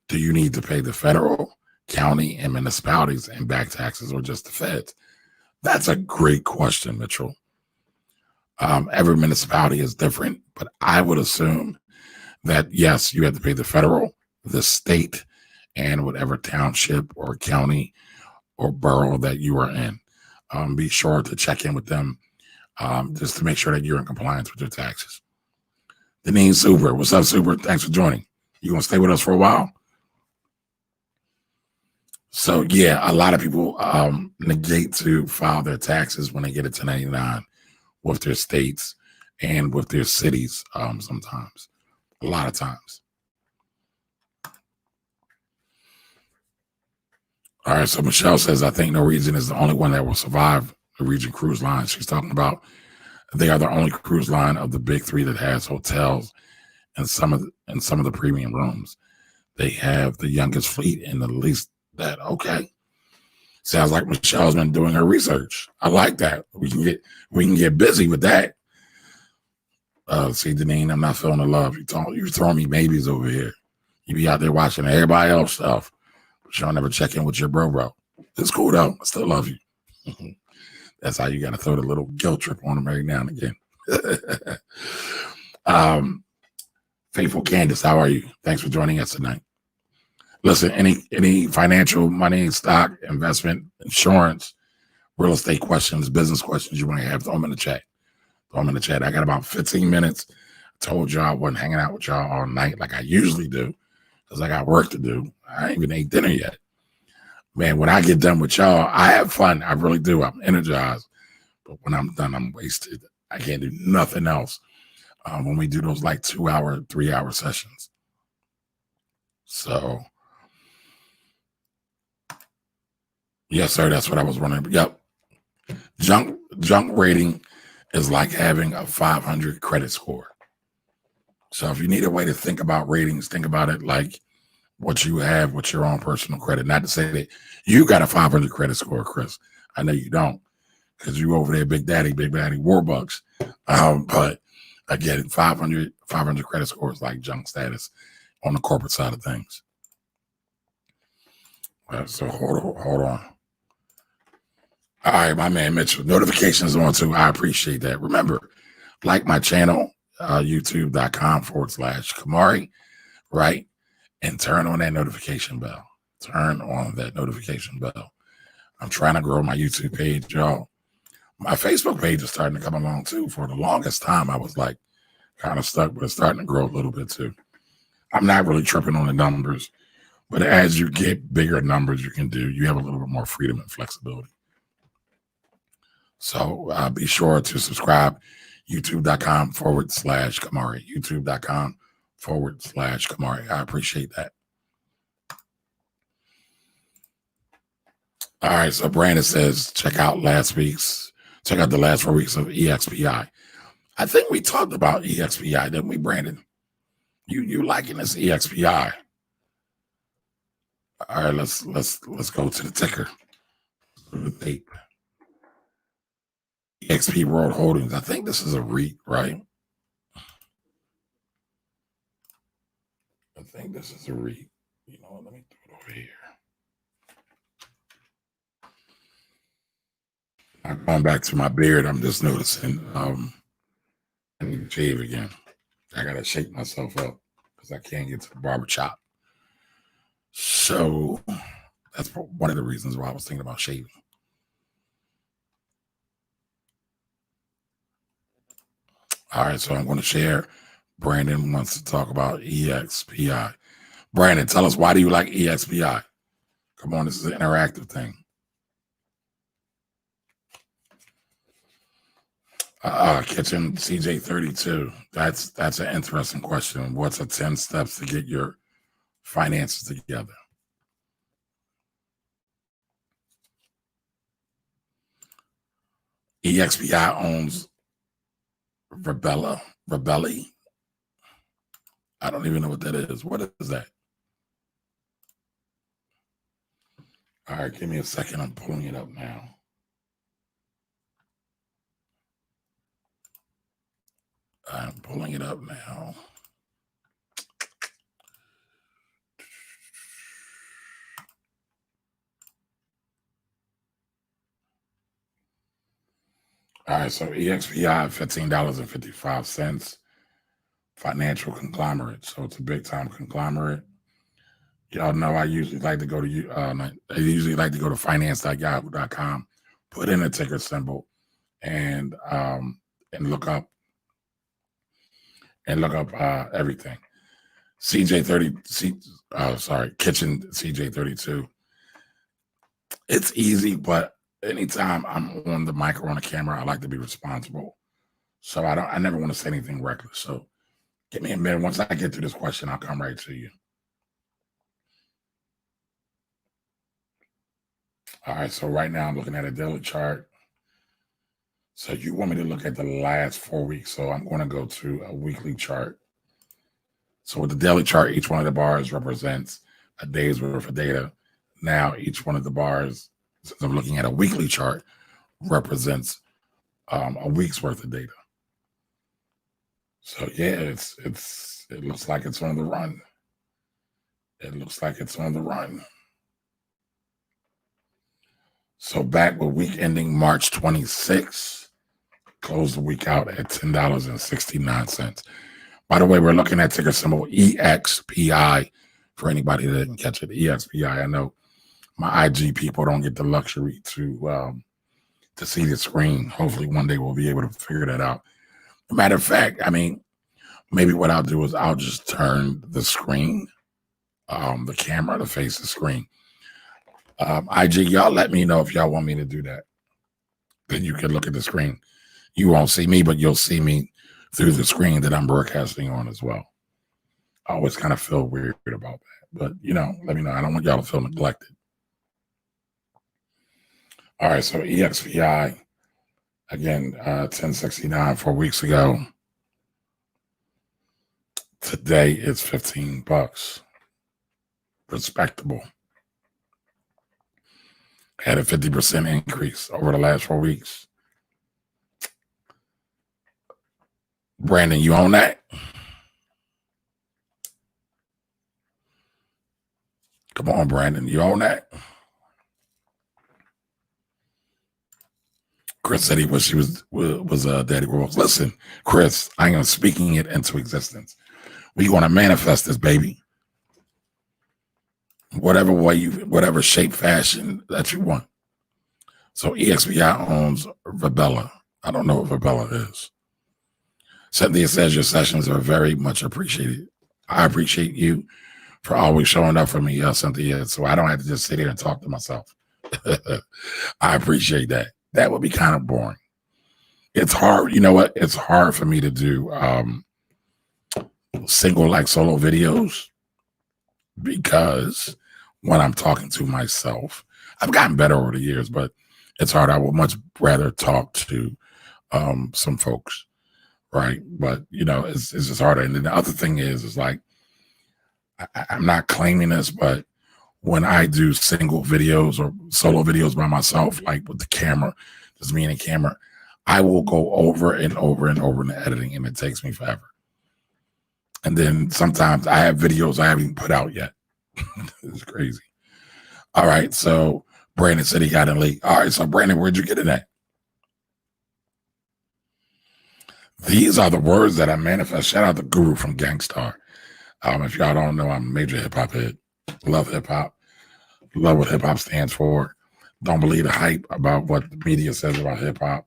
do you need to pay the federal, county, and municipalities and back taxes, or just the feds? That's a great question, Mitchell. Every municipality is different, but I would assume that, yes, you have to pay the federal, the state, and whatever township or county or borough that you are in. Be sure to check in with them just to make sure that you're in compliance with your taxes. Deneen Super, what's up, Super? Thanks for joining. You gonna stay with us for a while? So yeah, a lot of people negate to file their taxes when they get a 1099 with their states and with their cities sometimes, a lot of times. All right, so Michelle says, I think Norwegian is the only one that will survive Norwegian Cruise Line. She's talking about they are the only cruise line of the big three that has hotels and some of the premium rooms. They have the youngest fleet and the least that. Okay. Sounds like Michelle's been doing her research. I like that. We can get busy with that. See, Deneen, I'm not feeling the love. You're throwing me babies over here. You be out there watching everybody else stuff, but you don't ever check in with your bro. It's cool though. I still love you. That's how you got to throw the little guilt trip on them every now and again. Faithful Candace, how are you? Thanks for joining us tonight. Listen, any financial, money, stock, investment, insurance, real estate questions, business questions you want to have, throw them in the chat. Throw them in the chat. I got about 15 minutes. I told y'all I wasn't hanging out with y'all all night like I usually do because I got work to do. I ain't even ate dinner yet. Man, when I get done with y'all, I have fun. I really do. I'm energized. But when I'm done, I'm wasted. I can't do nothing else when we do those like 2-hour, 3-hour sessions. So, yes, sir. That's what I was wondering. Yep. Junk rating is like having a 500 credit score. So if you need a way to think about ratings, think about it like what you have with your own personal credit. Not to say that you got a 500 credit score, Chris. I know you don't because you over there, Big Daddy Warbucks. But again, 500 credit score is like junk status on the corporate side of things. So hold on. All right, my man Mitchell. Notifications on too. I appreciate that. Remember, like my channel, youtube.com/Kamari, right? And turn on that notification bell. Turn on that notification bell. I'm trying to grow my YouTube page, y'all. My Facebook page is starting to come along too. For the longest time, I was like kind of stuck, but it's starting to grow a little bit too. I'm not really tripping on the numbers, but as you get bigger numbers, you have a little bit more freedom and flexibility. So be sure to subscribe, youtube.com/Kamari, youtube.com/Kamari. I appreciate that. All right. So Brandon says, check out the last 4 weeks of EXPI. I think we talked about EXPI, didn't we, Brandon? You liking this EXPI? All right, let's go to the ticker. The tape. EXP World Holdings. I think this is a REIT, right? I think this is a read. You know what? Let me do it over here. I'm going back to my beard. I'm just noticing I need to shave again. I gotta shake myself up because I can't get to the barber shop. So that's one of the reasons why I was thinking about shaving. All right, so I'm going to share. Brandon wants to talk about EXPI. Brandon, tell us, why do you like EXPI? Come on, this is an interactive thing. Kitchen CJ32. That's an interesting question. What's the 10 steps to get your finances together? EXPI owns Rebelli. I don't even know what that is. What is that? All right, give me a second. I'm pulling it up now. I'm pulling it up now. All right, so EXPI, $15.55, financial conglomerate. So it's a big time conglomerate. Y'all know I usually like to go to finance.yahoo.com, put in a ticker symbol, and look up everything. Kitchen CJ32. It's easy, but anytime I'm on the mic or on the camera, I like to be responsible. So I never want to say anything reckless. So give me a minute. Once I get through this question, I'll come right to you. All right, so right now I'm looking at a daily chart. So you want me to look at the last 4 weeks. So I'm going to go to a weekly chart. So with the daily chart, each one of the bars represents a day's worth of data. Now each one of the bars, since I'm looking at a weekly chart, represents a week's worth of data. So yeah, it looks like it's on the run. It looks like it's on the run. So back with week ending March 26th, closed the week out at $10.69. By the way, we're looking at ticker symbol EXPI for anybody that didn't catch it. EXPI. I know my IG people don't get the luxury to see the screen. Hopefully one day we'll be able to figure that out. Matter of fact, I mean, maybe what I'll do is I'll just turn the screen, the camera to face the screen. IG, y'all let me know if y'all want me to do that. Then you can look at the screen. You won't see me, but you'll see me through the screen that I'm broadcasting on as well. I always kind of feel weird about that. But, let me know. I don't want y'all to feel neglected. All right, so EXPI, again, 1069 4 weeks ago. Today it's $15. Respectable. Had a 50% increase over the last 4 weeks. Brandon, you own that? Come on, Brandon, you own that? Chris said he wish he was Daddy World. Listen, Chris, I am speaking it into existence. We want to manifest this, baby. Whatever way whatever shape, fashion that you want. So EXPI owns Rebella. I don't know what Rebella is. Cynthia says your sessions are very much appreciated. I appreciate you for always showing up for me, Cynthia, so I don't have to just sit here and talk to myself. I appreciate that. That would be kind of boring. It's hard. You know what? It's hard for me to do solo videos because when I'm talking to myself, I've gotten better over the years, but it's hard. I would much rather talk to some folks, right? But it's just harder. And then the other thing is like I'm not claiming this, but when I do single videos or solo videos by myself, like with the camera, just me and the camera, I will go over and over and over in the editing, and it takes me forever. And then sometimes I have videos I haven't even put out yet. It's crazy. All right. So Brandon said he got in late. All right. So Brandon, where'd you get it at? These are the words that I manifest. Shout out to Guru from Gangstar. If y'all don't know, I'm a major hip hop head. Love hip hop. Love what hip hop stands for. Don't believe the hype about what the media says about hip hop.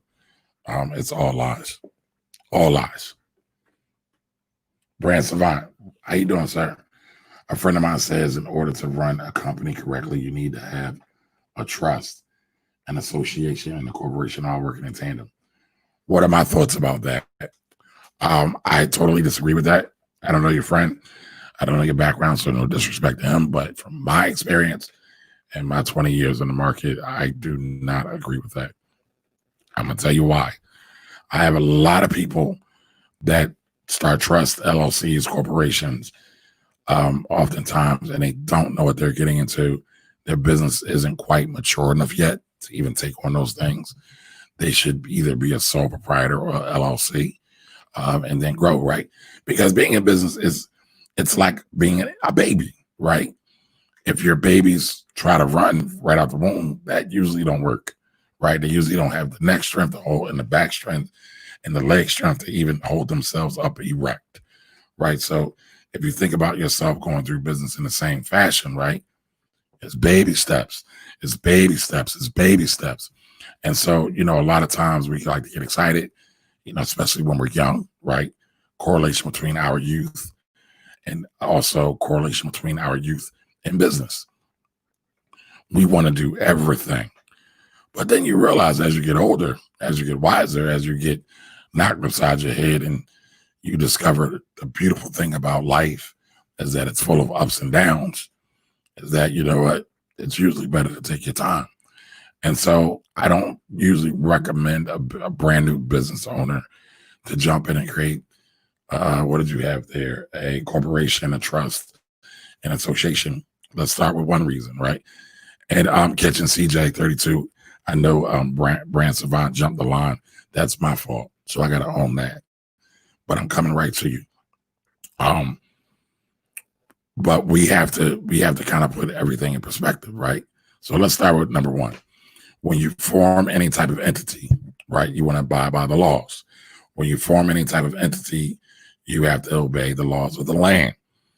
It's all lies. All lies. Brand Savant, how you doing, sir? A friend of mine says in order to run a company correctly, you need to have a trust, an association, and a corporation all working in tandem. What are my thoughts about that? I totally disagree with that. I don't know your friend. I don't know your background, so no disrespect to him. But from my experience and my 20 years in the market, I do not agree with that. I'm going to tell you why. I have a lot of people that start trust LLCs, corporations, oftentimes, and they don't know what they're getting into. Their business isn't quite mature enough yet to even take on those things. They should either be a sole proprietor or a LLC, and then grow, right? Because being in business it's like being a baby, right? If your babies try to run right out the womb, that usually don't work, right? They usually don't have the neck strength to hold and the back strength and the leg strength to even hold themselves up erect, right? So if you think about yourself going through business in the same fashion, right? It's baby steps. It's baby steps. It's baby steps. And so, a lot of times we like to get excited, especially when we're young, right? Correlation between our youth and also correlation between our youth and business. We want to do everything. But then you realize as you get older, as you get wiser, as you get knocked upside your head and you discover the beautiful thing about life is that it's full of ups and downs, is that, you know what, it's usually better to take your time. And so I don't usually recommend a brand new business owner to jump in and create, what did you have there? A corporation, a trust, an association. Let's start with one reason, right? And I'm catching CJ32. I know Brand Savant jumped the line. That's my fault. So I got to own that. But I'm coming right to you. But we have to kind of put everything in perspective, right? So let's start with number one. When you form any type of entity, right, you want to abide by the laws. When you form any type of entity, you have to obey the laws of the land,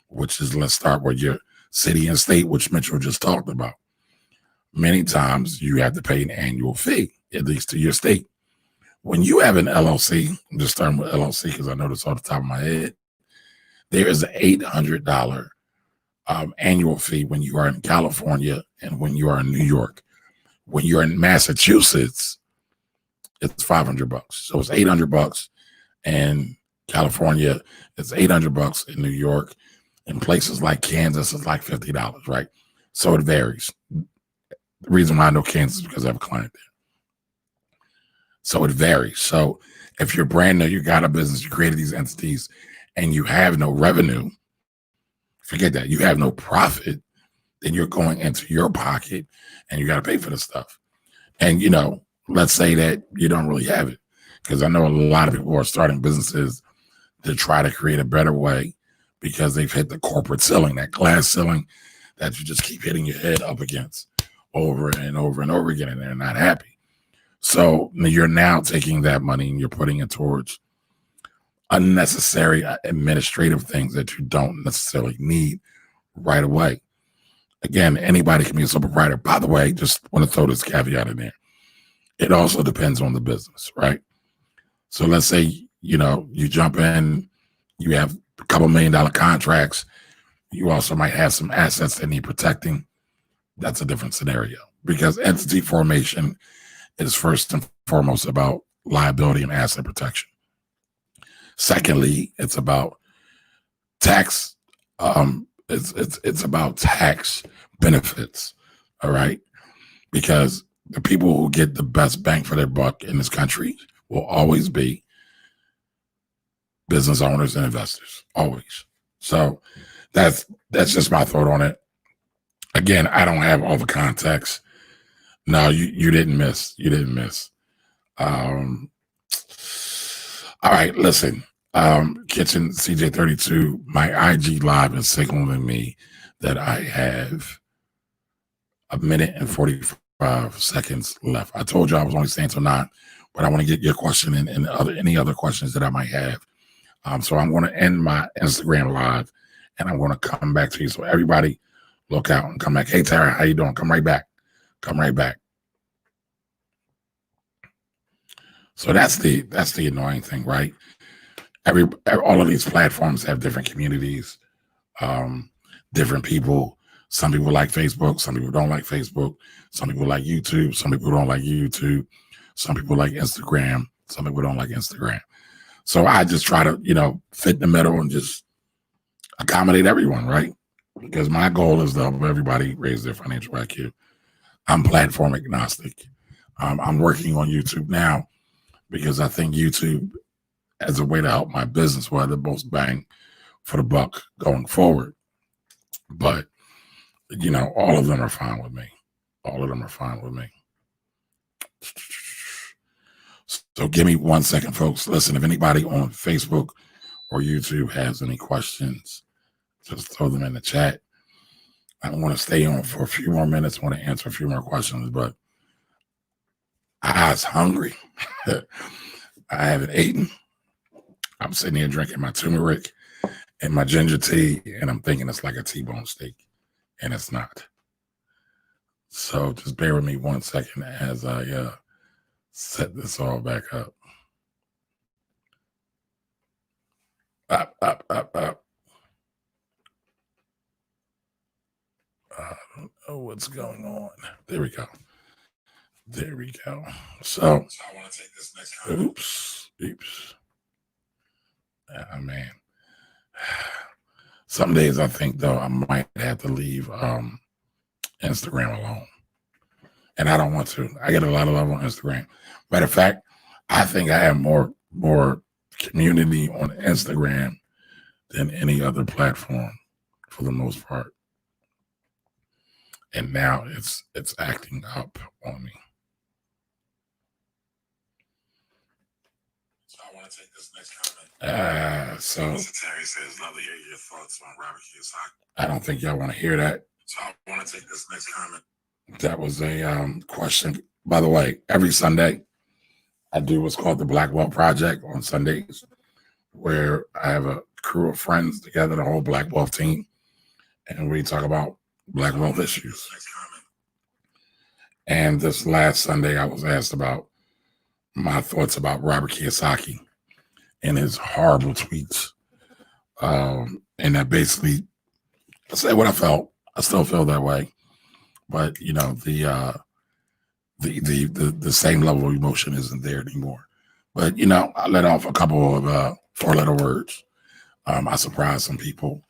which is, let's start with your city and state, which Mitchell just talked about. Many times you have to pay an annual fee, at least to your state. When you have an LLC, I'm just starting with LLC because I know this off the top of my head, there is an $800 annual fee when you are in California and when you are in New York. When you're in Massachusetts, it's $500. So it's $800 in California. It's $800 in New York. In places like Kansas, it's like $50, right? So it varies. The reason why I know Kansas is because I have a client there. So it varies. So if you're brand new, you got a business, you created these entities, and you have no revenue, forget that. You have no profit, then you're going into your pocket and you got to pay for the stuff. And, let's say that you don't really have it, because I know a lot of people are starting businesses to try to create a better way because they've hit the corporate ceiling, that glass ceiling that you just keep hitting your head up against over and over and over again, and they're not happy. So you're now taking that money and you're putting it towards unnecessary administrative things that you don't necessarily need right away. Again, anybody can be a sole proprietor. By the way, just want to throw this caveat in there. It also depends on the business, right? So let's say, you jump in, you have a couple $1 million contracts. You also might have some assets that need protecting. That's a different scenario, because entity formation is first and foremost about liability and asset protection. Secondly, it's about tax. It's about tax benefits. All right. Because the people who get the best bang for their buck in this country will always be business owners and investors. Always. So that's just my thought on it. Again, I don't have all the context. No, you didn't miss. You didn't miss. All right, listen. Kitchen CJ32, my IG live is signaling me that I have a minute and 45 seconds left. I told you I was only staying till 9, but I want to get your question and any other questions that I might have. So I'm going to end my Instagram live and I'm going to come back to you. So everybody look out and come back. Hey, Tara, how you doing? Come right back. Come right back. So that's the annoying thing, right? All of these platforms have different communities, different people. Some people like Facebook, some people don't like Facebook, some people like YouTube, some people don't like YouTube, some people like Instagram, some people don't like Instagram. So I just try to, fit in the middle and just accommodate everyone, right? Because my goal is to help everybody raise their financial IQ. I'm platform agnostic. I'm working on YouTube now because I think YouTube, as a way to help my business, will have the most bang for the buck going forward. But, all of them are fine with me. All of them are fine with me. So give me 1 second, folks. Listen, if anybody on Facebook or YouTube has any questions, just throw them in the chat. I want to stay on for a few more minutes. I want to answer a few more questions, but I was hungry. I haven't eaten. I'm sitting here drinking my turmeric and my ginger tea, and I'm thinking it's like a T-bone steak, and it's not. So just bear with me 1 second as I set this all back up. Up. I don't know what's going on. There we go. So I want to take this next comment. Oops. Man. Some days I think, though, I might have to leave Instagram alone. And I don't want to. I get a lot of love on Instagram. Matter of fact, I think I have more community on Instagram than any other platform for the most part. And now it's acting up on me. So I want to take this next comment. So Mr. Terry says, love to hear your thoughts on Robert Kiyosaki. I don't think y'all want to hear that. So I want to take this next comment. That was a question. By the way, every Sunday, I do what's called the Black Wealth Project on Sundays, where I have a crew of friends together, the whole Black Wealth team, and we talk about Black wealth issues. And this last Sunday, I was asked about my thoughts about Robert Kiyosaki and his horrible tweets. And I basically said what I felt. I still feel that way. But, the same level of emotion isn't there anymore. But, I let off a couple of 4-letter words. I surprised some people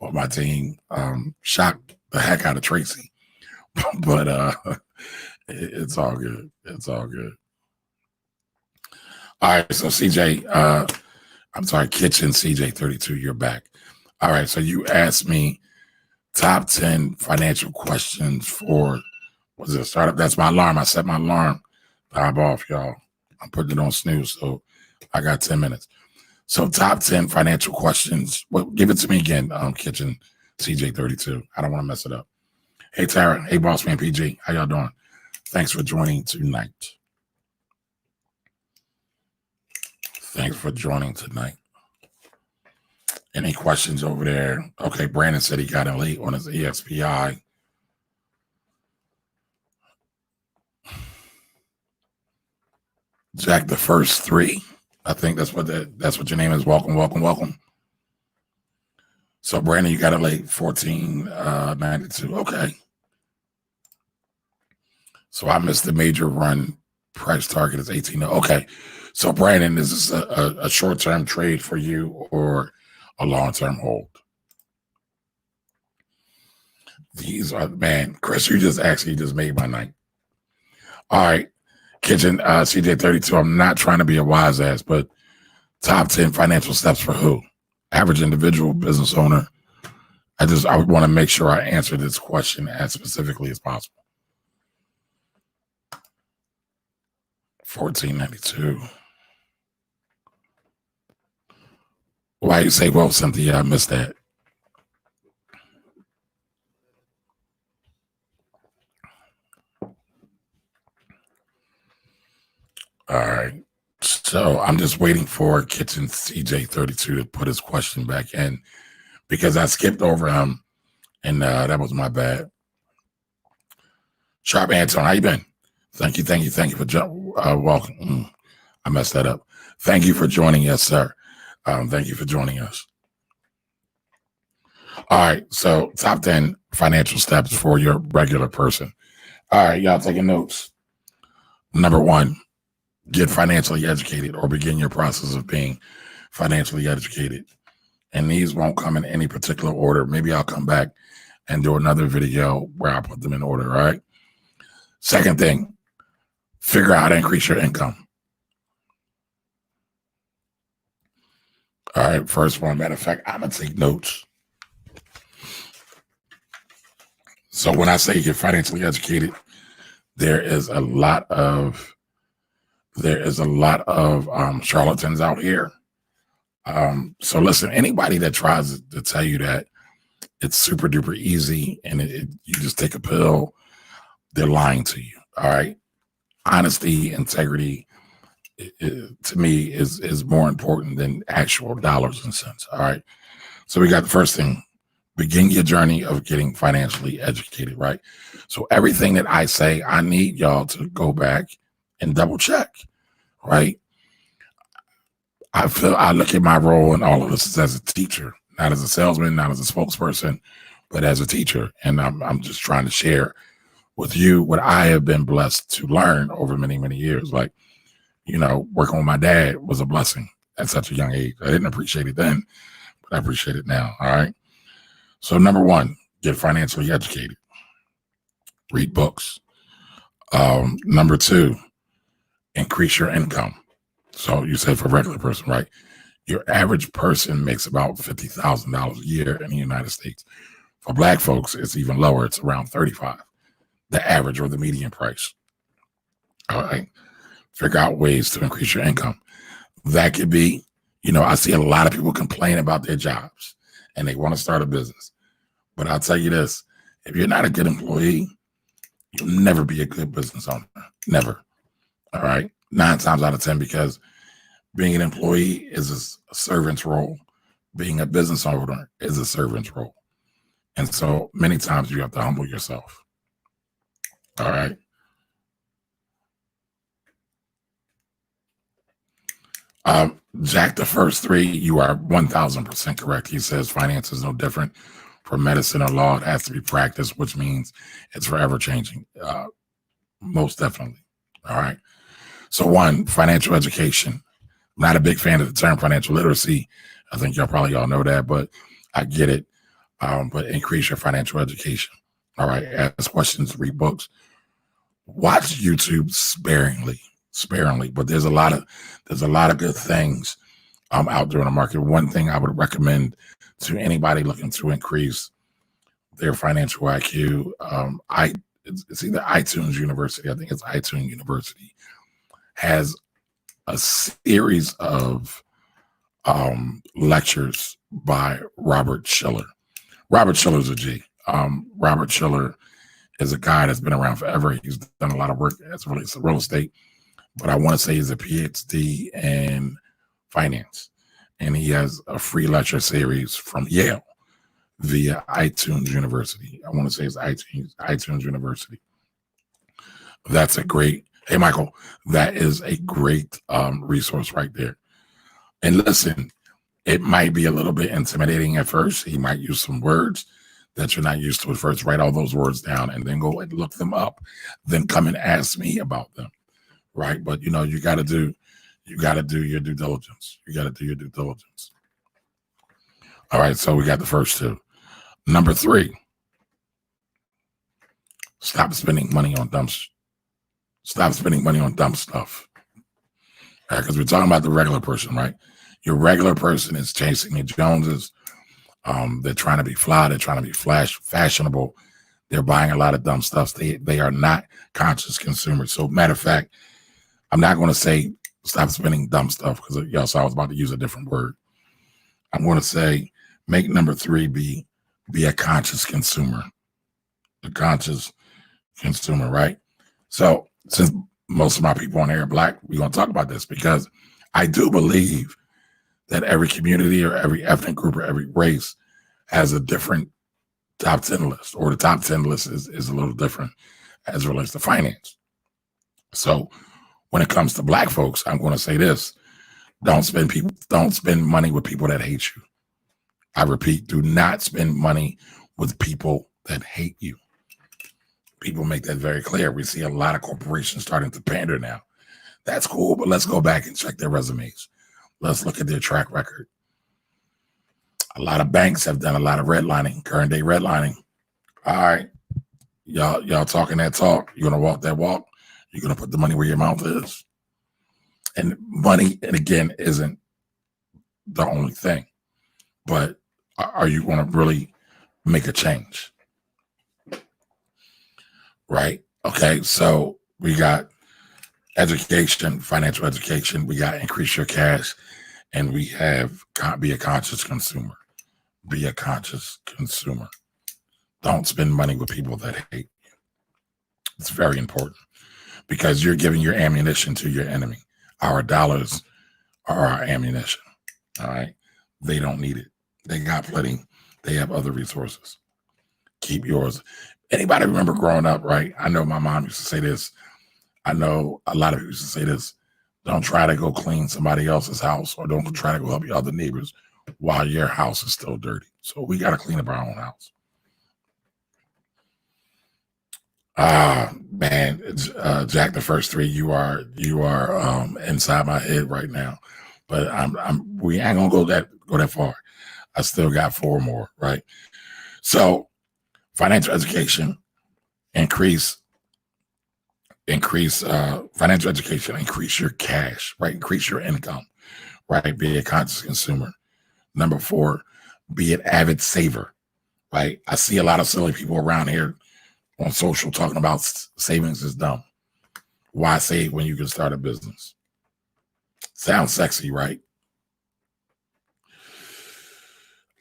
on my team, shocked the heck out of Tracy. But it's all good. It's all good. All right, so CJ, I'm sorry, Kitchen CJ32, you're back. All right, so you asked me top 10 financial questions for, what's it, startup? That's my alarm. I set my alarm to hop off, y'all. I'm putting it on snooze, so I got 10 minutes. So top 10 financial questions. Well, give it to me again, Kitchen CJ32. I don't want to mess it up. Hey, Tara. Hey, Boss Man PG. How y'all doing? Thanks for joining tonight. Any questions over there? Okay, Brandon said he got in late on his EXPI. Jack, the first 3. I think that's what your name is. Welcome. So Brandon, you got it late, 1492. Okay. So I missed the major run. Price target is 18. Okay. So Brandon, is this a short-term trade for you or a long-term hold? These are, man, Chris, you just made my night. All right. Kitchen CJ32, I'm not trying to be a wise ass, but top 10 financial steps for who? Average individual, business owner. I would want to make sure I answer this question as specifically as possible. 1492. Why you say, well, Cynthia, I missed that. All right. So I'm just waiting for Kitchen CJ32 to put his question back in because I skipped over him and that was my bad. Sharp Anton, how you been? Thank you for welcome. I messed that up. Thank you for joining us, sir. Thank you for joining us. All right, so top 10 financial steps for your regular person. All right, y'all taking notes. Number 1, get financially educated or begin your process of being financially educated. And these won't come in any particular order. Maybe I'll come back and do another video where I put them in order, all right? Second thing, figure out how to increase your income. All right, first one, matter of fact, I'm gonna take notes. So when I say get financially educated, there is a lot of charlatans out here. So listen, anybody that tries to tell you that it's super duper easy and you just take a pill, they're lying to you. All right. Honesty, integrity, to me is more important than actual dollars and cents. All right. So we got the first thing, begin your journey of getting financially educated, right? So everything that I say, I need y'all to go back and double check, right? I look at my role in all of this as a teacher, not as a salesman, not as a spokesperson, but as a teacher. And I'm just trying to share with you what I have been blessed to learn over many, many years. Like, working with my dad was a blessing at such a young age. I didn't appreciate it then, but I appreciate it now. All right. So number 1, get financially educated. Read books. Number 2, increase your income. So you said for a regular person, right? Your average person makes about $50,000 a year in the United States. For Black folks, it's even lower. It's around 35, the average or the median price. All right. Figure out ways to increase your income. That could be, I see a lot of people complain about their jobs and they want to start a business. But I'll tell you this, if you're not a good employee, you'll never be a good business owner. Never. All right. 9 times out of 10, because being an employee is a servant's role. Being a business owner is a servant's role. And so many times you have to humble yourself. All right. Jack, the first 3, you are 1000% correct. He says finance is no different from medicine or law. It has to be practiced, which means it's forever changing. Most definitely. All right. So 1, financial education. Not a big fan of the term financial literacy. I think y'all probably all know that, but I get it. But increase your financial education. All right. Ask questions, read books, watch YouTube sparingly, but there's a lot of good things out there in the market. One thing I would recommend to anybody looking to increase their financial IQ, it's either iTunes University. I think it's iTunes University has a series of lectures by Robert Shiller. Robert Shiller's a G. Robert Shiller is a guy that's been around forever. He's done a lot of work as it relates to real estate, but I want to say he's a PhD in finance. And he has a free lecture series from Yale via iTunes University. I want to say it's iTunes University. That's a great, hey, Michael, that is a great resource right there. And listen, it might be a little bit intimidating at first. He might use some words that you're not used to at first. Write all those words down and then go and look them up. Then come and ask me about them, right? But, you got to do your due diligence. You got to do your due diligence. All right, so we got the first 2. Number 3, stop spending money on dumb stuff. Because we're talking about the regular person, right? Your regular person is chasing the Joneses. They're trying to be fly. They're trying to be fashionable. They're buying a lot of dumb stuff. They are not conscious consumers. So matter of fact, I'm not going to say stop spending dumb stuff because y'all saw I was about to use a different word. I'm going to say make number 3 be a conscious consumer. A conscious consumer, right? So since most of my people on here are Black, we're going to talk about this because I do believe that every community or every ethnic group or every race has a different top 10 list, or the top 10 list is a little different as it relates to finance. So when it comes to Black folks, I'm going to say this: don't spend money with people that hate you. I repeat, do not spend money with people that hate you. People make that very clear. We see a lot of corporations starting to pander now. That's cool, but let's go back and check their resumes. Let's look at their track record. A lot of banks have done a lot of redlining, current day redlining. All right, y'all talking that talk. You're gonna walk that walk. You're gonna put the money where your mouth is. And money, and again, isn't the only thing. But are you going to really make a change? Right? Okay, so we got education, financial education. We got increase your cash, and we have be a conscious consumer. Be a conscious consumer. Don't spend money with people that hate you. It's very important because you're giving your ammunition to your enemy. Our dollars are our ammunition. All right. They don't need it. They got plenty. They have other resources. Keep yours. Anybody remember growing up, right? I know my mom used to say this. I know a lot of people used to say this. Don't try to go clean somebody else's house, or don't try to go help your other neighbors while your house is still dirty. So we got to clean up our own house. Man, Jack, the first 3, you are inside my head right now, but we ain't gonna go that far. I still got 4 more, right? So financial education, increase financial education, increase your cash, right? Increase your income, right? Be a conscious consumer. Number 4, be an avid saver, right? I see a lot of silly people around here on social talking about savings is dumb. Why save when you can start a business? Sounds sexy, right?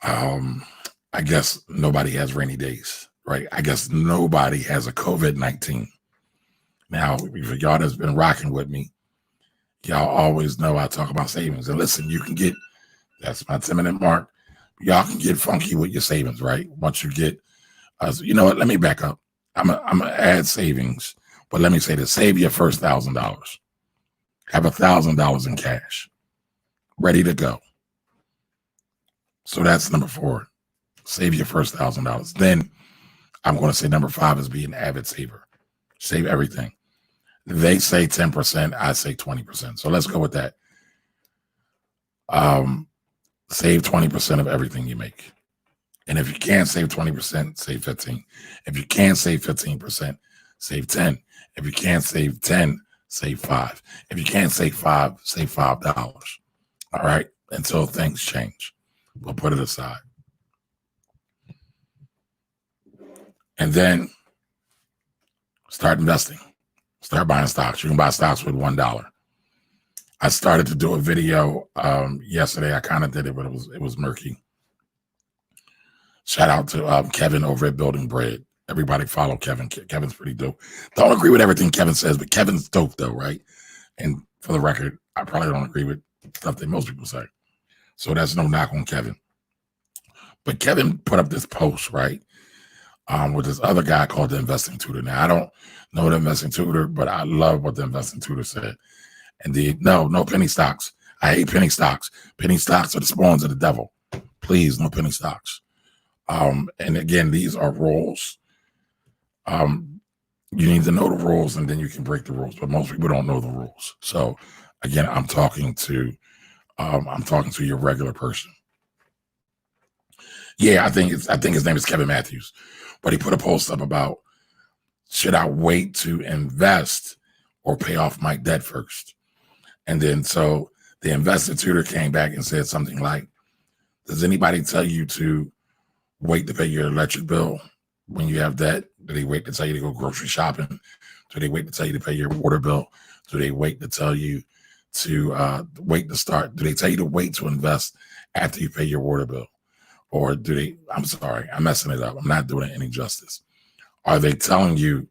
I guess nobody has rainy days, right? I guess nobody has a COVID-19. Now, for y'all that's been rocking with me, y'all always know I talk about savings. And listen, you can get, that's my 10-minute mark. Y'all can get funky with your savings, right? Once you get, you know what? Let me back up. I'm gonna add savings, but let me say this: save your first $1,000. Have $1,000 in cash, ready to go. So that's number 4. Save your first $1,000. Then I'm going to say number 5 is be an avid saver. Save everything. They say 10%. I say 20%. So let's go with that. Save 20% of everything you make. And if you can't save 20%, save 15. If you can't save 15%, save 10. If you can't save 10, save 5. If you can't save 5, save $5. All right? Until things change. We'll put it aside. And then start investing. Start buying stocks. You can buy stocks with $1. I started to do a video yesterday. I kind of did it, but it was murky. Shout out to Kevin over at Building Bread. Everybody follow Kevin. Kevin's pretty dope. Don't agree with everything Kevin says, but Kevin's dope though, right? And for the record, I probably don't agree with stuff that most people say. So that's no knock on Kevin. But Kevin put up this post, right? With this other guy called the Investing Tutor. Now, I don't know the Investing Tutor, but I love what the Investing Tutor said. And no penny stocks. I hate penny stocks. Penny stocks are the spawns of the devil. Please, no penny stocks. And again, these are rules. You need to know the rules, and then you can break the rules. But most people don't know the rules. So again, I'm talking to your regular person. Yeah, I think his name is Kevin Matthews, but he put a post up about, should I wait to invest or pay off my debt first? And then so the Investing Tutor came back and said something like, does anybody tell you to wait to pay your electric bill when you have debt? Do they wait to tell you to go grocery shopping? Do they wait to tell you to pay your water bill? Do they wait to tell you to wait to start? Do they tell you to wait to invest after you pay your water bill? Or do they, I'm sorry, I'm messing it up. I'm not doing it any justice. Are they telling you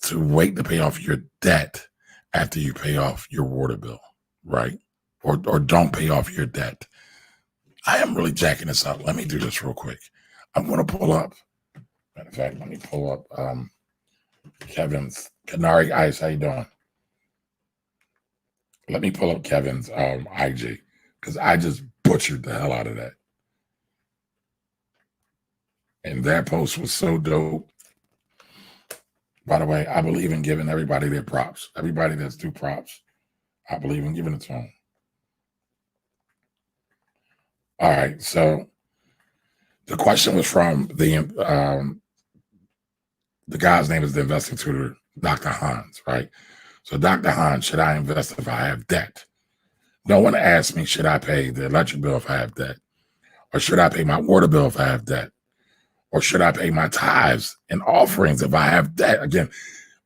to wait to pay off your debt after you pay off your water bill, right? Or don't pay off your debt? I am really jacking this up. Let me do this real quick. I'm going to pull up, matter of fact, let me pull up Kevin's, Canary Ice, how you doing? Let me pull up Kevin's IG, because I just butchered the hell out of that. And that post was so dope. By the way, I believe in giving everybody their props. Everybody that's due props, I believe in giving it to them. All right, so the question was from the guy's name is the investing tutor, Dr. Hans, right? So Dr. Hans, should I invest if I have debt? No one asked me, should I pay the electric bill if I have debt? Or should I pay my water bill if I have debt? Or should I pay my tithes and offerings if I have debt? Again,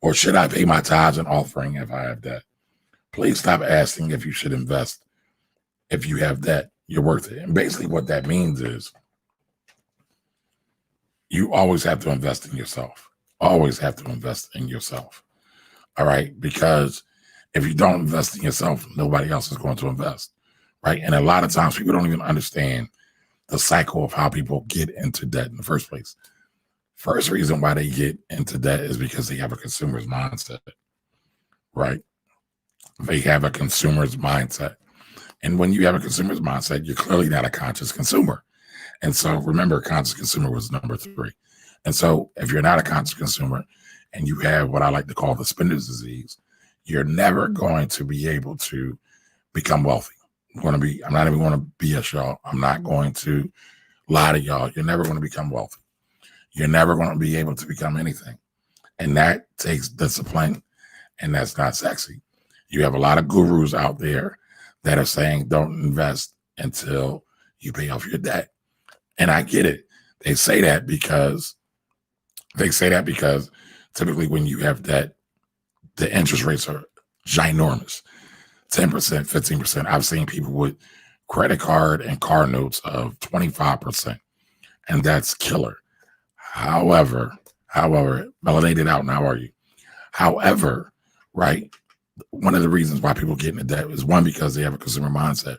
or should I pay my tithes and offering if I have debt? Please stop asking if you should invest if you have debt. You're worth it. And basically what that means is you always have to invest in yourself. Always have to invest in yourself. All right? Because if you don't invest in yourself, nobody else is going to invest. Right? And a lot of times people don't even understand the cycle of how people get into debt in the first place. First reason why they get into debt is because they have a consumer's mindset, right? They have a consumer's mindset. And when you have a consumer's mindset, you're clearly not a conscious consumer. And so remember, conscious consumer was number 3. And so if you're not a conscious consumer and you have what I like to call the spender's disease, you're never going to be able to become wealthy. I'm not even going to BS y'all. I'm not going to lie to y'all. You're never going to become wealthy. You're never going to be able to become anything. And that takes discipline, and that's not sexy. You have a lot of gurus out there that are saying don't invest until you pay off your debt. And I get it. They say that because typically when you have debt, the interest rates are ginormous. 10%, 15%. I've seen people with credit card and car notes of 25%, and that's killer. However, melanated out, and how are you? However, right, one of the reasons why people get into debt is 1, because they have a consumer mindset.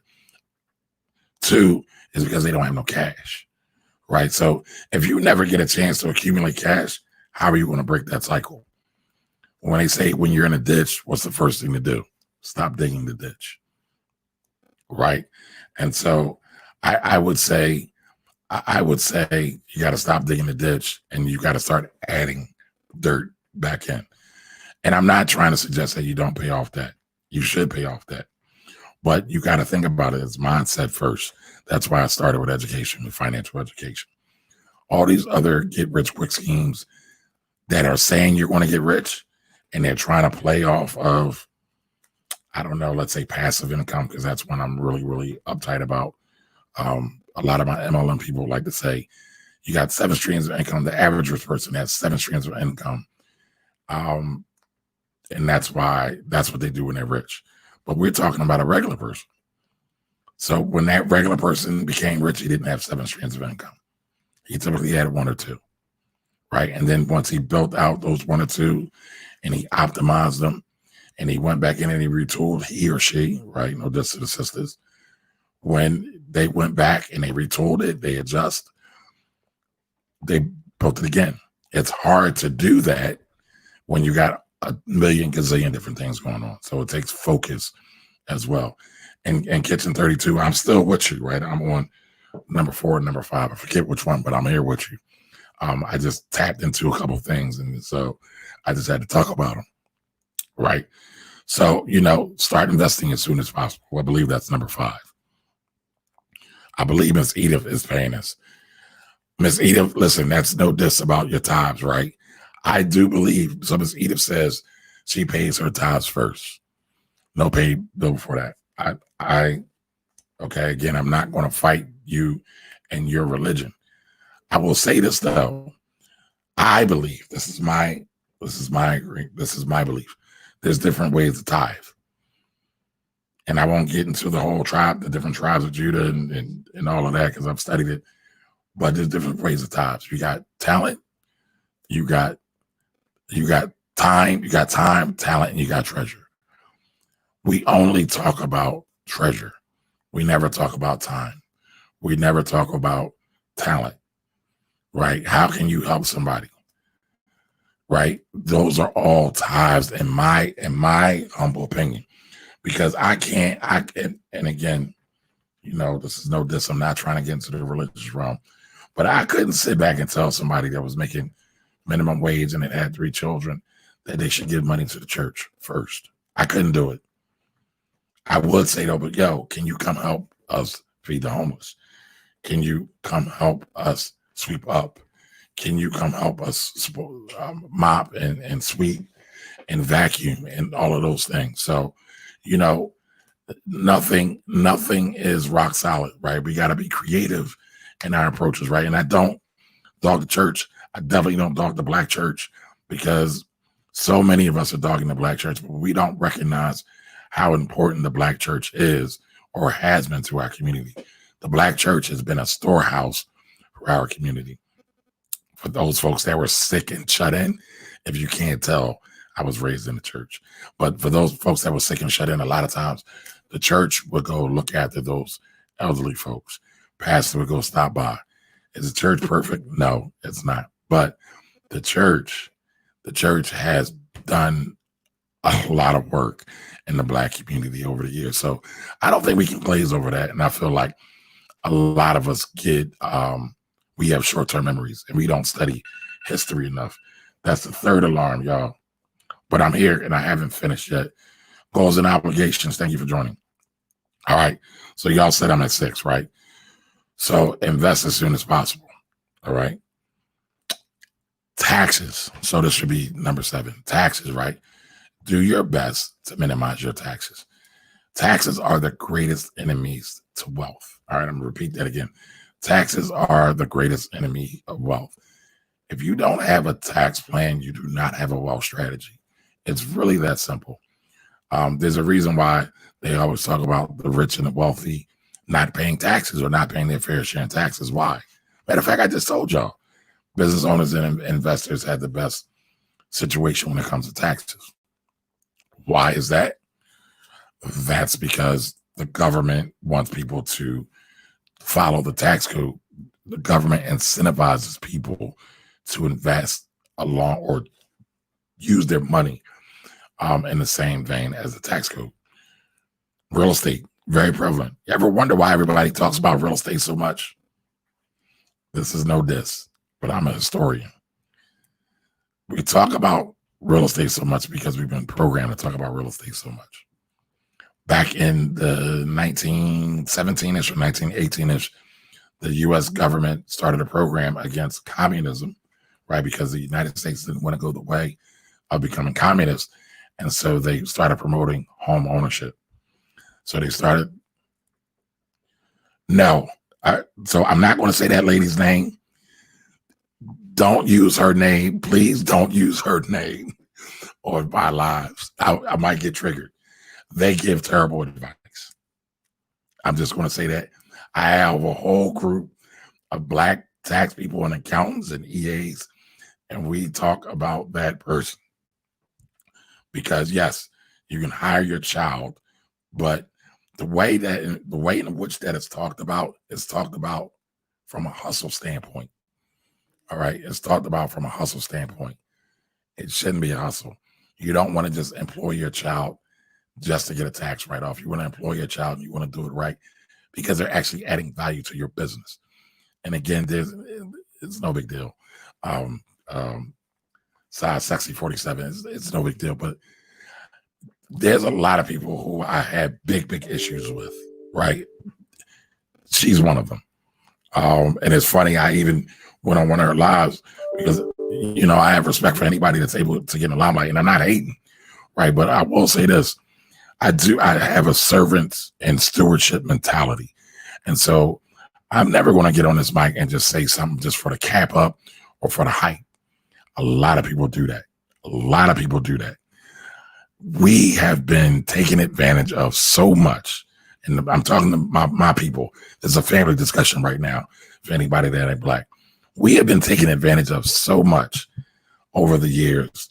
2 is because they don't have no cash, right? So if you never get a chance to accumulate cash, how are you going to break that cycle? When they say when you're in a ditch, what's the first thing to do? Stop digging the ditch, right? And so I would say you got to stop digging the ditch and you got to start adding dirt back in. And I'm not trying to suggest that you don't pay off debt. You should pay off debt, but you got to think about it as mindset first. That's why I started with education, with financial education. All these other get rich quick schemes that are saying you're going to get rich, and they're trying to play off of, I don't know, let's say passive income, because that's one I'm really, really uptight about. A lot of my MLM people like to say, you got 7 streams of income. The average rich person has 7 streams of income. And that's what they do when they're rich. But we're talking about a regular person. So when that regular person became rich, he didn't have 7 streams of income. He typically had 1 or 2, right? And then once he built out those 1 or 2 and he optimized them, and he went back in and he retooled, he or she, right? No diss to the sisters. When they went back and they retooled it, they adjust, they built it again. It's hard to do that when you got a million gazillion different things going on. So it takes focus as well. And Kitchen 32, I'm still with you, right? I'm on number 4 and number 5. I forget which one, but I'm here with you. I just tapped into a couple of things, and so I just had to talk about them, right? So, start investing as soon as possible. I believe that's number 5. I believe Miss Edith is paying us. Miss Edith, listen, that's no diss about your tithes, right? I do believe, so Miss Edith says she pays her tithes first. No paid bill before that. Okay, again, I'm not going to fight you and your religion. I will say this though. I believe, this is my belief. There's different ways to tithe. And I won't get into the whole tribe, the different tribes of Judah and all of that, because I've studied it. But there's different ways of tithes. You got talent, you got time, talent, and you got treasure. We only talk about treasure. We never talk about time. We never talk about talent, right? How can you help somebody? Right? Those are all tithes in my humble opinion. Because and again, this is no diss. I'm not trying to get into the religious realm, but I couldn't sit back and tell somebody that was making minimum wage and it had 3 children that they should give money to the church first. I couldn't do it. I would say though, but yo, can you come help us feed the homeless? Can you come help us sweep up? Can you come help us mop and sweep and vacuum and all of those things? So, nothing is rock solid, right? We got to be creative in our approaches, right? And I don't dog the church. I definitely don't dog the Black church, because so many of us are dogging the Black church, but we don't recognize how important the Black church is or has been to our community. The Black church has been a storehouse for our community. For those folks that were sick and shut in, if you can't tell, I was raised in the church. But for those folks that were sick and shut in, a lot of times the church would go look after those elderly folks. Pastor would go stop by. Is the church perfect? No, it's not. But the church has done a lot of work in the Black community over the years. So I don't think we can glaze over that. And I feel like a lot of us we have short-term memories and we don't study history enough. That's the third alarm, y'all. But I'm here and I haven't finished yet. Goals and obligations. Thank you for joining. All right. So y'all said I'm at 6, right? So invest as soon as possible. All right. Taxes. So this should be number 7. Taxes, right? Do your best to minimize your taxes. Taxes are the greatest enemies to wealth. All right. I'm going to repeat that again. Taxes are the greatest enemy of wealth. If you don't have a tax plan, you do not have a wealth strategy. It's really that simple. There's a reason why they always talk about the rich and the wealthy not paying taxes or not paying their fair share in taxes. Why? Matter of fact, I just told y'all, business owners and investors have the best situation when it comes to taxes. Why is that? That's because the government wants people to follow the tax code. The government incentivizes people to invest along or use their money in the same vein as the tax code. Real estate, very prevalent. You ever wonder why everybody talks about real estate so much? This is no diss, but I'm a historian. We talk about real estate so much because we've been programmed to talk about real estate so much. Back in the 1917-ish or 1918-ish, the U.S. government started a program against communism, right? Because the United States didn't want to go the way of becoming communist. And so they started promoting home ownership. So they started. So I'm not going to say that lady's name. Don't use her name. Please don't use her name or my lives. I might get triggered. They give terrible advice. I'm just going to say that. I have a whole group of Black tax people and accountants and EAs, and we talk about that person. Because yes, you can hire your child, but the way in which that is talked about from a hustle standpoint. All right, it's talked about from a hustle standpoint. It shouldn't be a hustle. You don't want to just employ your child just to get a tax write-off. You want to employ your child and you want to do it right because they're actually adding value to your business. And again, it's no big deal. Size Sexy 47, it's no big deal, but there's a lot of people who I had big issues with, right? She's one of them. And it's funny, I even went on one of her lives because, I have respect for anybody that's able to get in the limelight, and I'm not hating, right? But I will say this, I have a servant and stewardship mentality. And so I'm never going to get on this mic and just say something just for the cap up or for the hype. A lot of people do that. we have been taken advantage of so much. And I'm talking to my people. There's a family discussion right now for anybody that ain't black. We have been taken advantage of so much over the years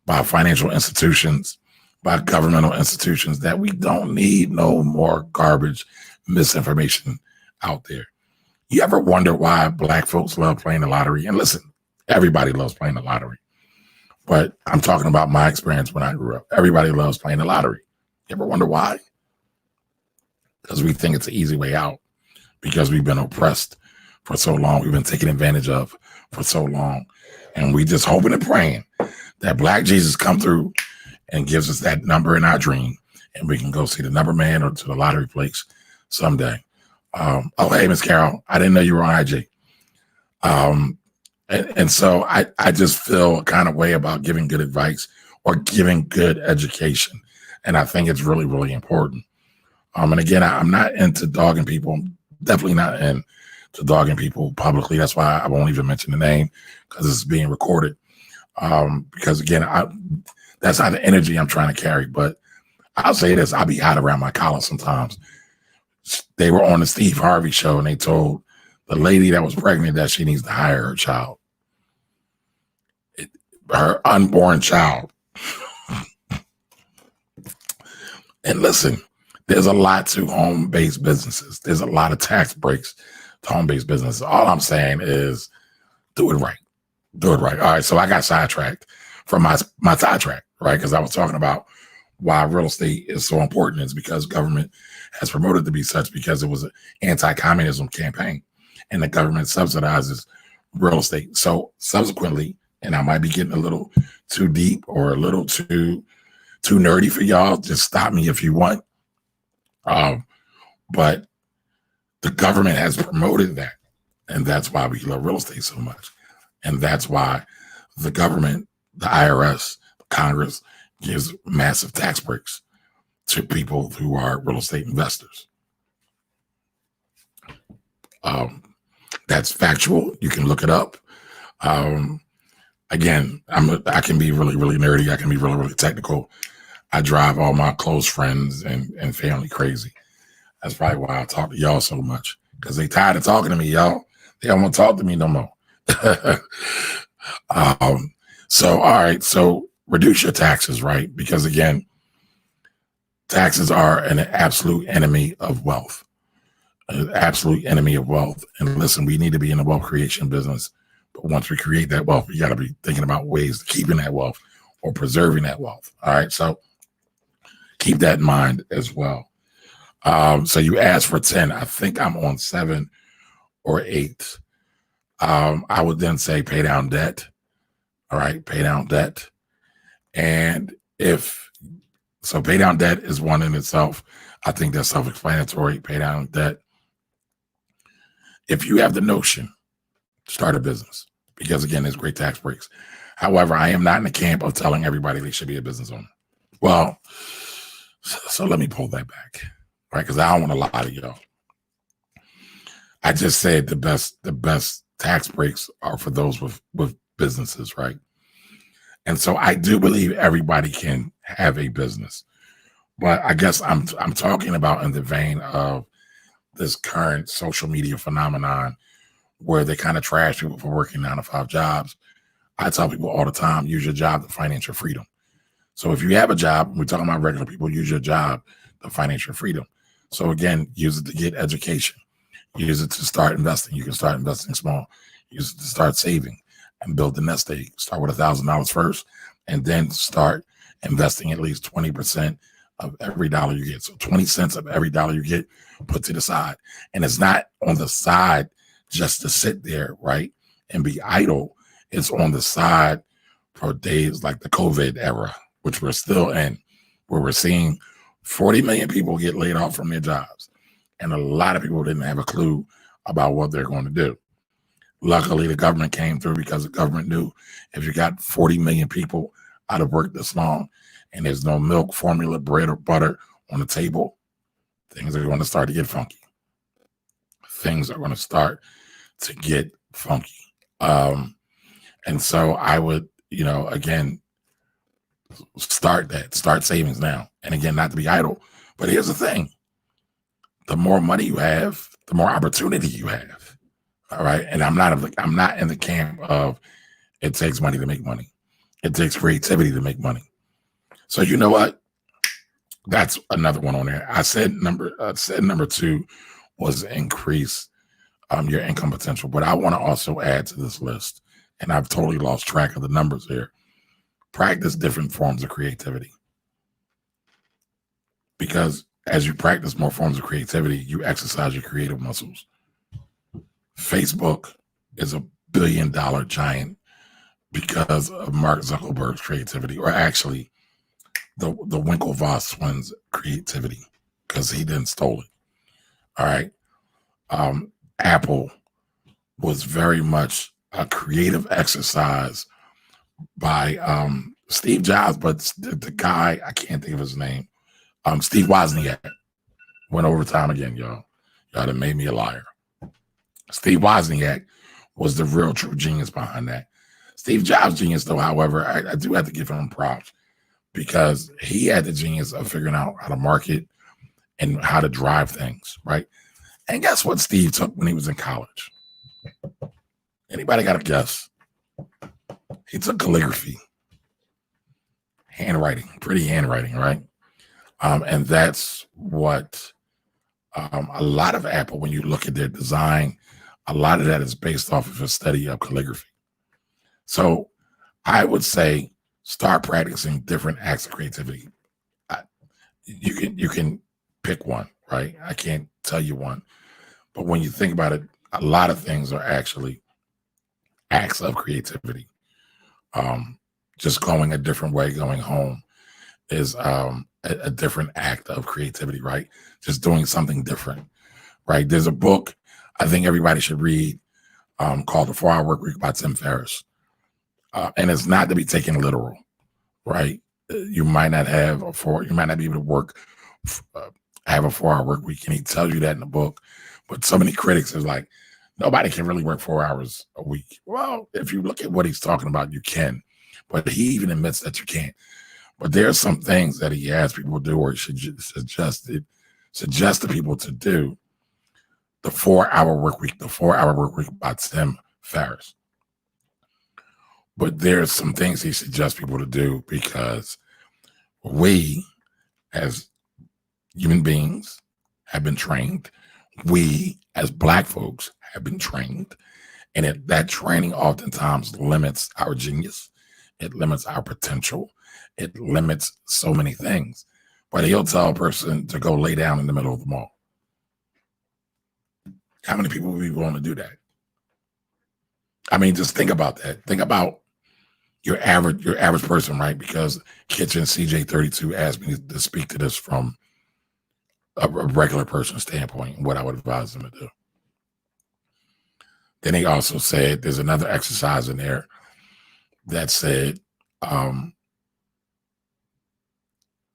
by financial institutions, by governmental institutions, that we don't need no more garbage misinformation out there. You ever wonder why black folks love playing the lottery? And listen, everybody loves playing the lottery. But I'm talking about my experience when I grew up. Everybody loves playing the lottery. You ever wonder why? Because we think it's an easy way out. Because we've been oppressed for so long. We've been taken advantage of for so long. And we just hoping and praying that Black Jesus come through and gives us that number in our dream. And we can go see the number man or to the lottery place someday. Oh, hey, Miss Carol. I didn't know you were on IG. And so I just feel a kind of way about giving good advice or giving good education. And I think it's really, really important. And again, I'm not into dogging people. Definitely not into dogging people publicly. That's why I won't even mention the name, because it's being recorded. Because again, that's not the energy I'm trying to carry. But I'll say this, I'll be hot around my collar sometimes. They were on the Steve Harvey show and they told the lady that was pregnant that she needs to hire her child. Her unborn child. And listen, there's a lot to home-based businesses. There's a lot of tax breaks to home-based businesses. All I'm saying is do it right. Do it right. All right, so I got sidetracked from my sidetrack, right? Because I was talking about why real estate is so important. It's because government has promoted to be such, because it was an anti-communism campaign and the government subsidizes real estate. So subsequently, and I might be getting a little too deep or a little too nerdy for y'all, just stop me if you want. But the government has promoted that. And that's why we love real estate so much. And that's why the government, the IRS, Congress gives massive tax breaks to people who are real estate investors. That's factual. You can look it up. Again, I can be really, really nerdy. I can be really, really technical. I drive all my close friends and family crazy. That's probably why I talk to y'all so much, because they tired of talking to me, y'all. They don't want to talk to me no more. So, all right. So reduce your taxes, right? Because again, taxes are an absolute enemy of wealth. An absolute enemy of wealth. And listen, we need to be in the wealth creation business. But once we create that wealth, we got to be thinking about ways of keeping that wealth or preserving that wealth. All right. So keep that in mind as well. So you asked for 10. I think I'm on 7 or 8. I would then say pay down debt. All right. Pay down debt. And so pay down debt is one in itself. I think that's self-explanatory. Pay down debt. If you have the notion, start a business, because again, there's great tax breaks. However, I am not in the camp of telling everybody they should be a business owner. Well, so let me pull that back, right? Because I don't want to lie to y'all. I just said the best tax breaks are for those with businesses, right? And so I do believe everybody can have a business, but I guess I'm talking about in the vein of this current social media phenomenon where they kind of trash people for working 9 to 5 jobs. I tell people all the time, use your job to finance your freedom. So if you have a job, we're talking about regular people, use your job to finance your freedom. So again, use it to get education. Use it to start investing. You can start investing small. Use it to start saving and build the nest egg. Start with $1,000 first, and then start investing at least 20% of every dollar you get. So 20 cents of every dollar you get, put to the side. And it's not on the side just to sit there, right, and be idle. It's on the side for days like the COVID era, which we're still in, where we're seeing 40 million people get laid off from their jobs. And a lot of people didn't have a clue about what they're going to do. Luckily, the government came through, because the government knew if you got 40 million people out of work this long and there's no milk, formula, bread, or butter on the table, things are going to start to get funky. Things are going to start to get funky. And so I would, again, Start that. Start savings now. And again, not to be idle, but here's the thing: the more money you have, the more opportunity you have. All right. And I'm not in the camp of it takes money to make money. It takes creativity to make money. So you know what? That's another one on there. I said number two was increase your income potential, but I want to also add to this list, and I've totally lost track of the numbers here. Practice different forms of creativity, because as you practice more forms of creativity, you exercise your creative muscles. Facebook is a billion-dollar giant because of Mark Zuckerberg's creativity, or actually the Winklevoss twins' creativity, because he didn't stole it. All right. Apple was very much a creative exercise by Steve Jobs, but the guy, I can't think of his name, Steve Wozniak. Went over time again, y'all. Y'all done made me a liar. Steve Wozniak was the real true genius behind that. Steve Jobs' genius, though, however, I do have to give him props, because he had the genius of figuring out how to market and how to drive things, right? And guess what Steve took when he was in college? Anybody got a guess? He took calligraphy, handwriting, pretty handwriting, right? And that's what a lot of Apple, when you look at their design, a lot of that is based off of a study of calligraphy. So I would say start practicing different acts of creativity. You can pick one, right? I can't tell you one. But when you think about it, a lot of things are actually acts of creativity. Just going a different way, going home is a different act of creativity, right? Just doing something different, right? There's a book I think everybody should read called The 4-Hour Workweek by Tim Ferriss. And it's not to be taken literal, right? You might not be able to work, have a 4-hour work week. And he tells you that in the book. But so many critics is like, nobody can really work 4 hours a week. Well, if you look at what he's talking about, you can. But he even admits that you can't. But there are some things that he has people do, or he should suggest to people to do. The 4-hour work week, by Tim Ferriss. But there's some things he suggests people to do, because we, as human beings, have been trained. We, as Black folks, have been trained. And that training oftentimes limits our genius. It limits our potential. It limits so many things. But he'll tell a person to go lay down in the middle of the mall. How many people would be willing to do that? I mean, just think about that. Think about your average person, right? Because Kitchen CJ32 asked me to speak to this from a regular person standpoint and what I would advise them to do. Then he also said there's another exercise in there that said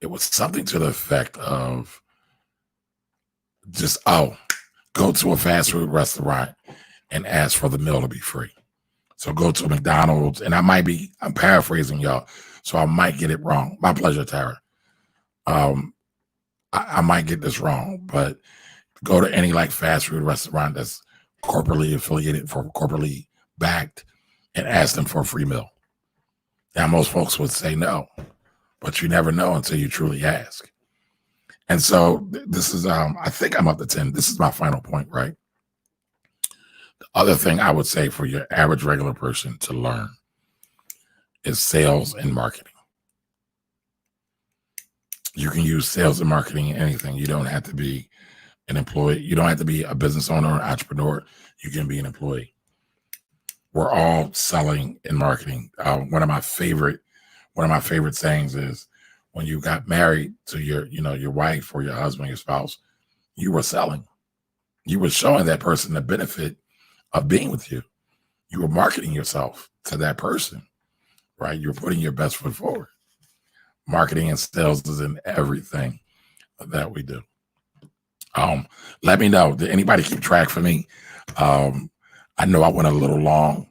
it was something to the effect of just, go to a fast food restaurant and ask for the meal to be free. So go to McDonald's, and I'm paraphrasing y'all, so I might get it wrong. My pleasure, Tara. I might get this wrong, but go to any like fast food restaurant that's corporately affiliated, for corporately backed, and ask them for a free meal. Now, most folks would say no, but you never know until you truly ask. And so this is, I think I'm up to 10. This is my final point, right? The other thing I would say for your average regular person to learn is sales and marketing. You can use sales and marketing in anything. You don't have to be an employee. You don't have to be a business owner or an entrepreneur. You can be an employee. We're all selling in marketing. One of my favorite sayings is, when you got married to your wife or your husband, your spouse, you were selling. You were showing that person the benefit of being with you. You were marketing yourself to that person, right? You're putting your best foot forward. Marketing and sales is in everything that we do. Let me know. Did anybody keep track for me? I know I went a little long.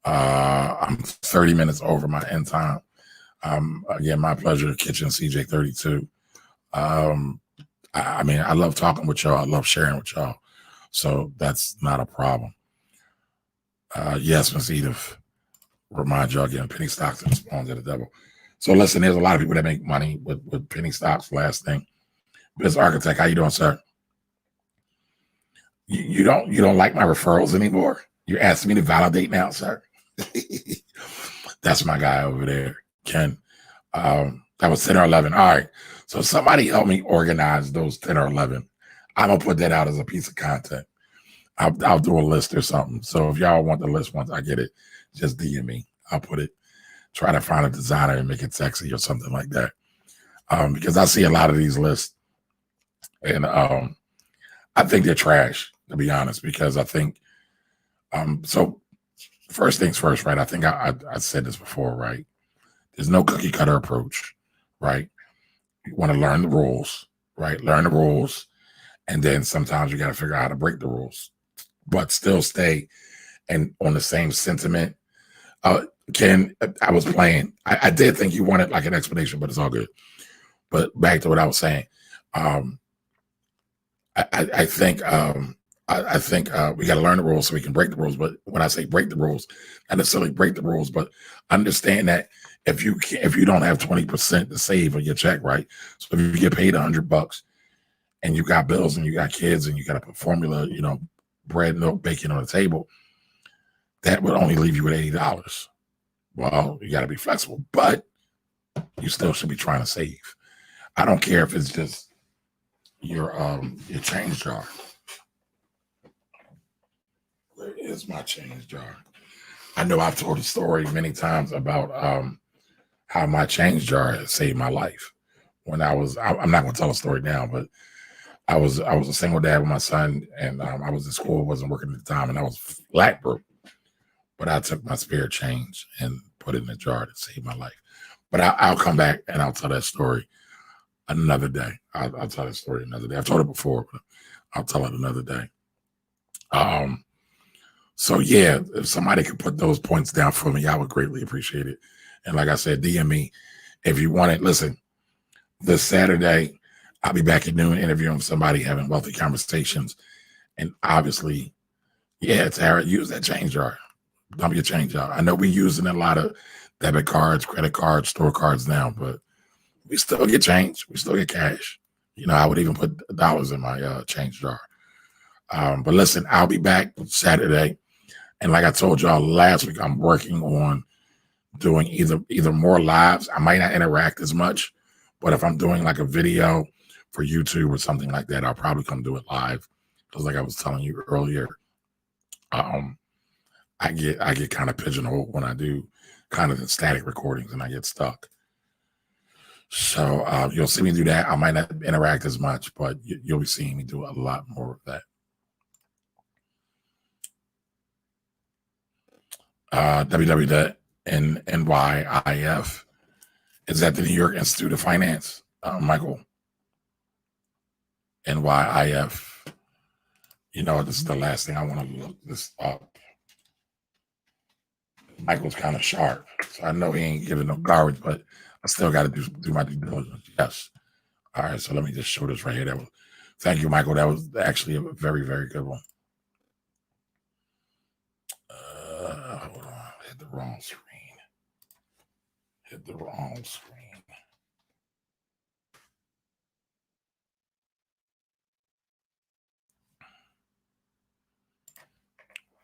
I'm 30 minutes over my end time. Again, my pleasure. Kitchen CJ32. I mean, I love talking with y'all. I love sharing with y'all. So that's not a problem. Yes, Miss Edith. Remind y'all again, penny stocks and spawns of the devil. So listen, there's a lot of people that make money with penny stocks. Last thing. Biz Architect, how you doing, sir? You don't like my referrals anymore? You're asking me to validate now, sir? That's my guy over there, Ken. That was 10 or 11. All right. So somebody help me organize those 10 or 11. I'm going to put that out as a piece of content. I'll do a list or something. So if y'all want the list once I get it, just DM me. I'll put it, try to find a designer and make it sexy or something like that. Because I see a lot of these lists and I think they're trash, to be honest, because I think, so first things first, right? I think I said this before, right? There's no cookie cutter approach, right? You want to learn the rules, right? Learn the rules. And then sometimes you got to figure out how to break the rules, but still stay and on the same sentiment. Ken, I was playing. I did think you wanted like an explanation, but it's all good. But back to what I was saying. I think we got to learn the rules so we can break the rules. But when I say break the rules, not necessarily break the rules, but understand that if you don't have 20% to save on your check, right? So if you get paid $100 and you got bills and you got kids and you got to put formula, bread, milk, bacon on the table, that would only leave you with $80. Well, you got to be flexible, but you still should be trying to save. I don't care if it's just your change jar. Where is my change jar? I know I've told a story many times about how my change jar has saved my life. When I'm not going to tell a story now, but I was a single dad with my son, and I was in school, wasn't working at the time, and I was flat broke. But I took my spare change and put it in a jar to save my life. But I'll come back and I'll tell that story another day. I'll tell that story another day. I've told it before, but I'll tell it another day. So yeah, if somebody could put those points down for me, I would greatly appreciate it. And like I said, DM me if you want it. Listen, this Saturday, I'll be back at noon interviewing somebody, having wealthy conversations. And obviously, yeah, Tara, use that change jar. Dump your change out. I know we're using a lot of debit cards, credit cards, store cards now, but we still get change. We still get cash. I would even put dollars in my change jar. But listen, I'll be back Saturday. And like I told y'all last week, I'm working on doing either more lives. I might not interact as much, but if I'm doing like a video for YouTube or something like that, I'll probably come do it live. Because like I was telling you earlier, I get kind of pigeonholed when I do kind of the static recordings and I get stuck. So you'll see me do that. I might not interact as much, but you'll be seeing me do a lot more of that. www.NYIF is at the New York Institute of Finance, Michael. NYIF. This is the last thing I want to look this up. Michael's kind of sharp, so I know he ain't giving no garbage, but I still got to do my due diligence. Yes. All right, so let me just show this right here. Thank you, Michael. That was actually a very, very good one. Hold on. Hit the wrong screen.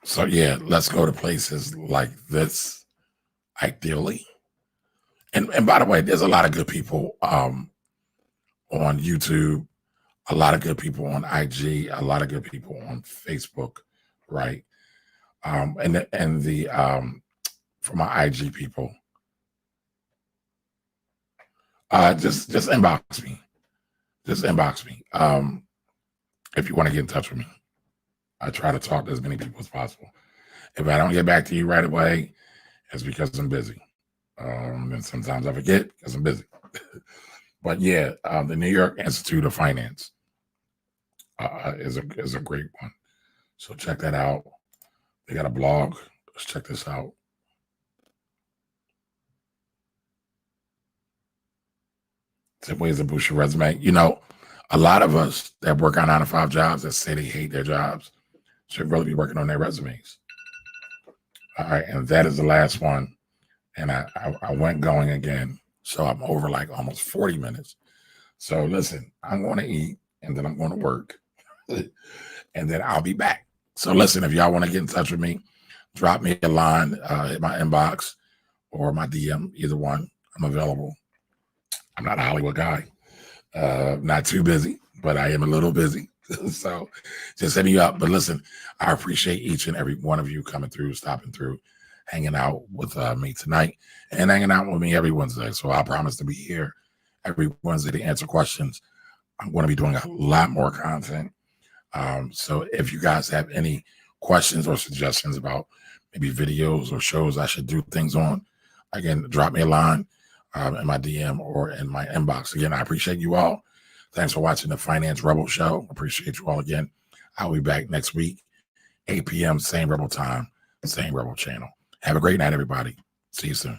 So yeah, let's go to places like this, ideally. And by the way, there's a lot of good people on YouTube, a lot of good people on IG, a lot of good people on Facebook, right? And for my IG people, just inbox me. Just inbox me if you want to get in touch with me. I try to talk to as many people as possible. If I don't get back to you right away, it's because I'm busy. And sometimes I forget because I'm busy. But yeah, the New York Institute of Finance is a great one. So check that out. They got a blog. Let's check this out. 10 ways to boost your resume. You know, a lot of us that work on 9-to-5 jobs that say they hate their jobs should really be working on their resumes. All right, and that is the last one. And I went going again. So I'm over like almost 40 minutes. So listen, I'm going to eat and then I'm going to work and then I'll be back. So listen, if y'all want to get in touch with me, drop me a line in my inbox or my DM, either one. I'm available. I'm not a Hollywood guy. Not too busy, but I am a little busy. So just hit me up. But listen, I appreciate each and every one of you coming through, stopping through, hanging out with me tonight and hanging out with me every Wednesday. So I promise to be here every Wednesday to answer questions. I'm going to be doing a lot more content. So if you guys have any questions or suggestions about maybe videos or shows I should do things on, again, drop me a line in my DM or in my inbox. Again, I appreciate you all. Thanks for watching the Finance Rebel Show. Appreciate you all again. I'll be back next week, 8 p.m., same Rebel time, same Rebel channel. Have a great night, everybody. See you soon.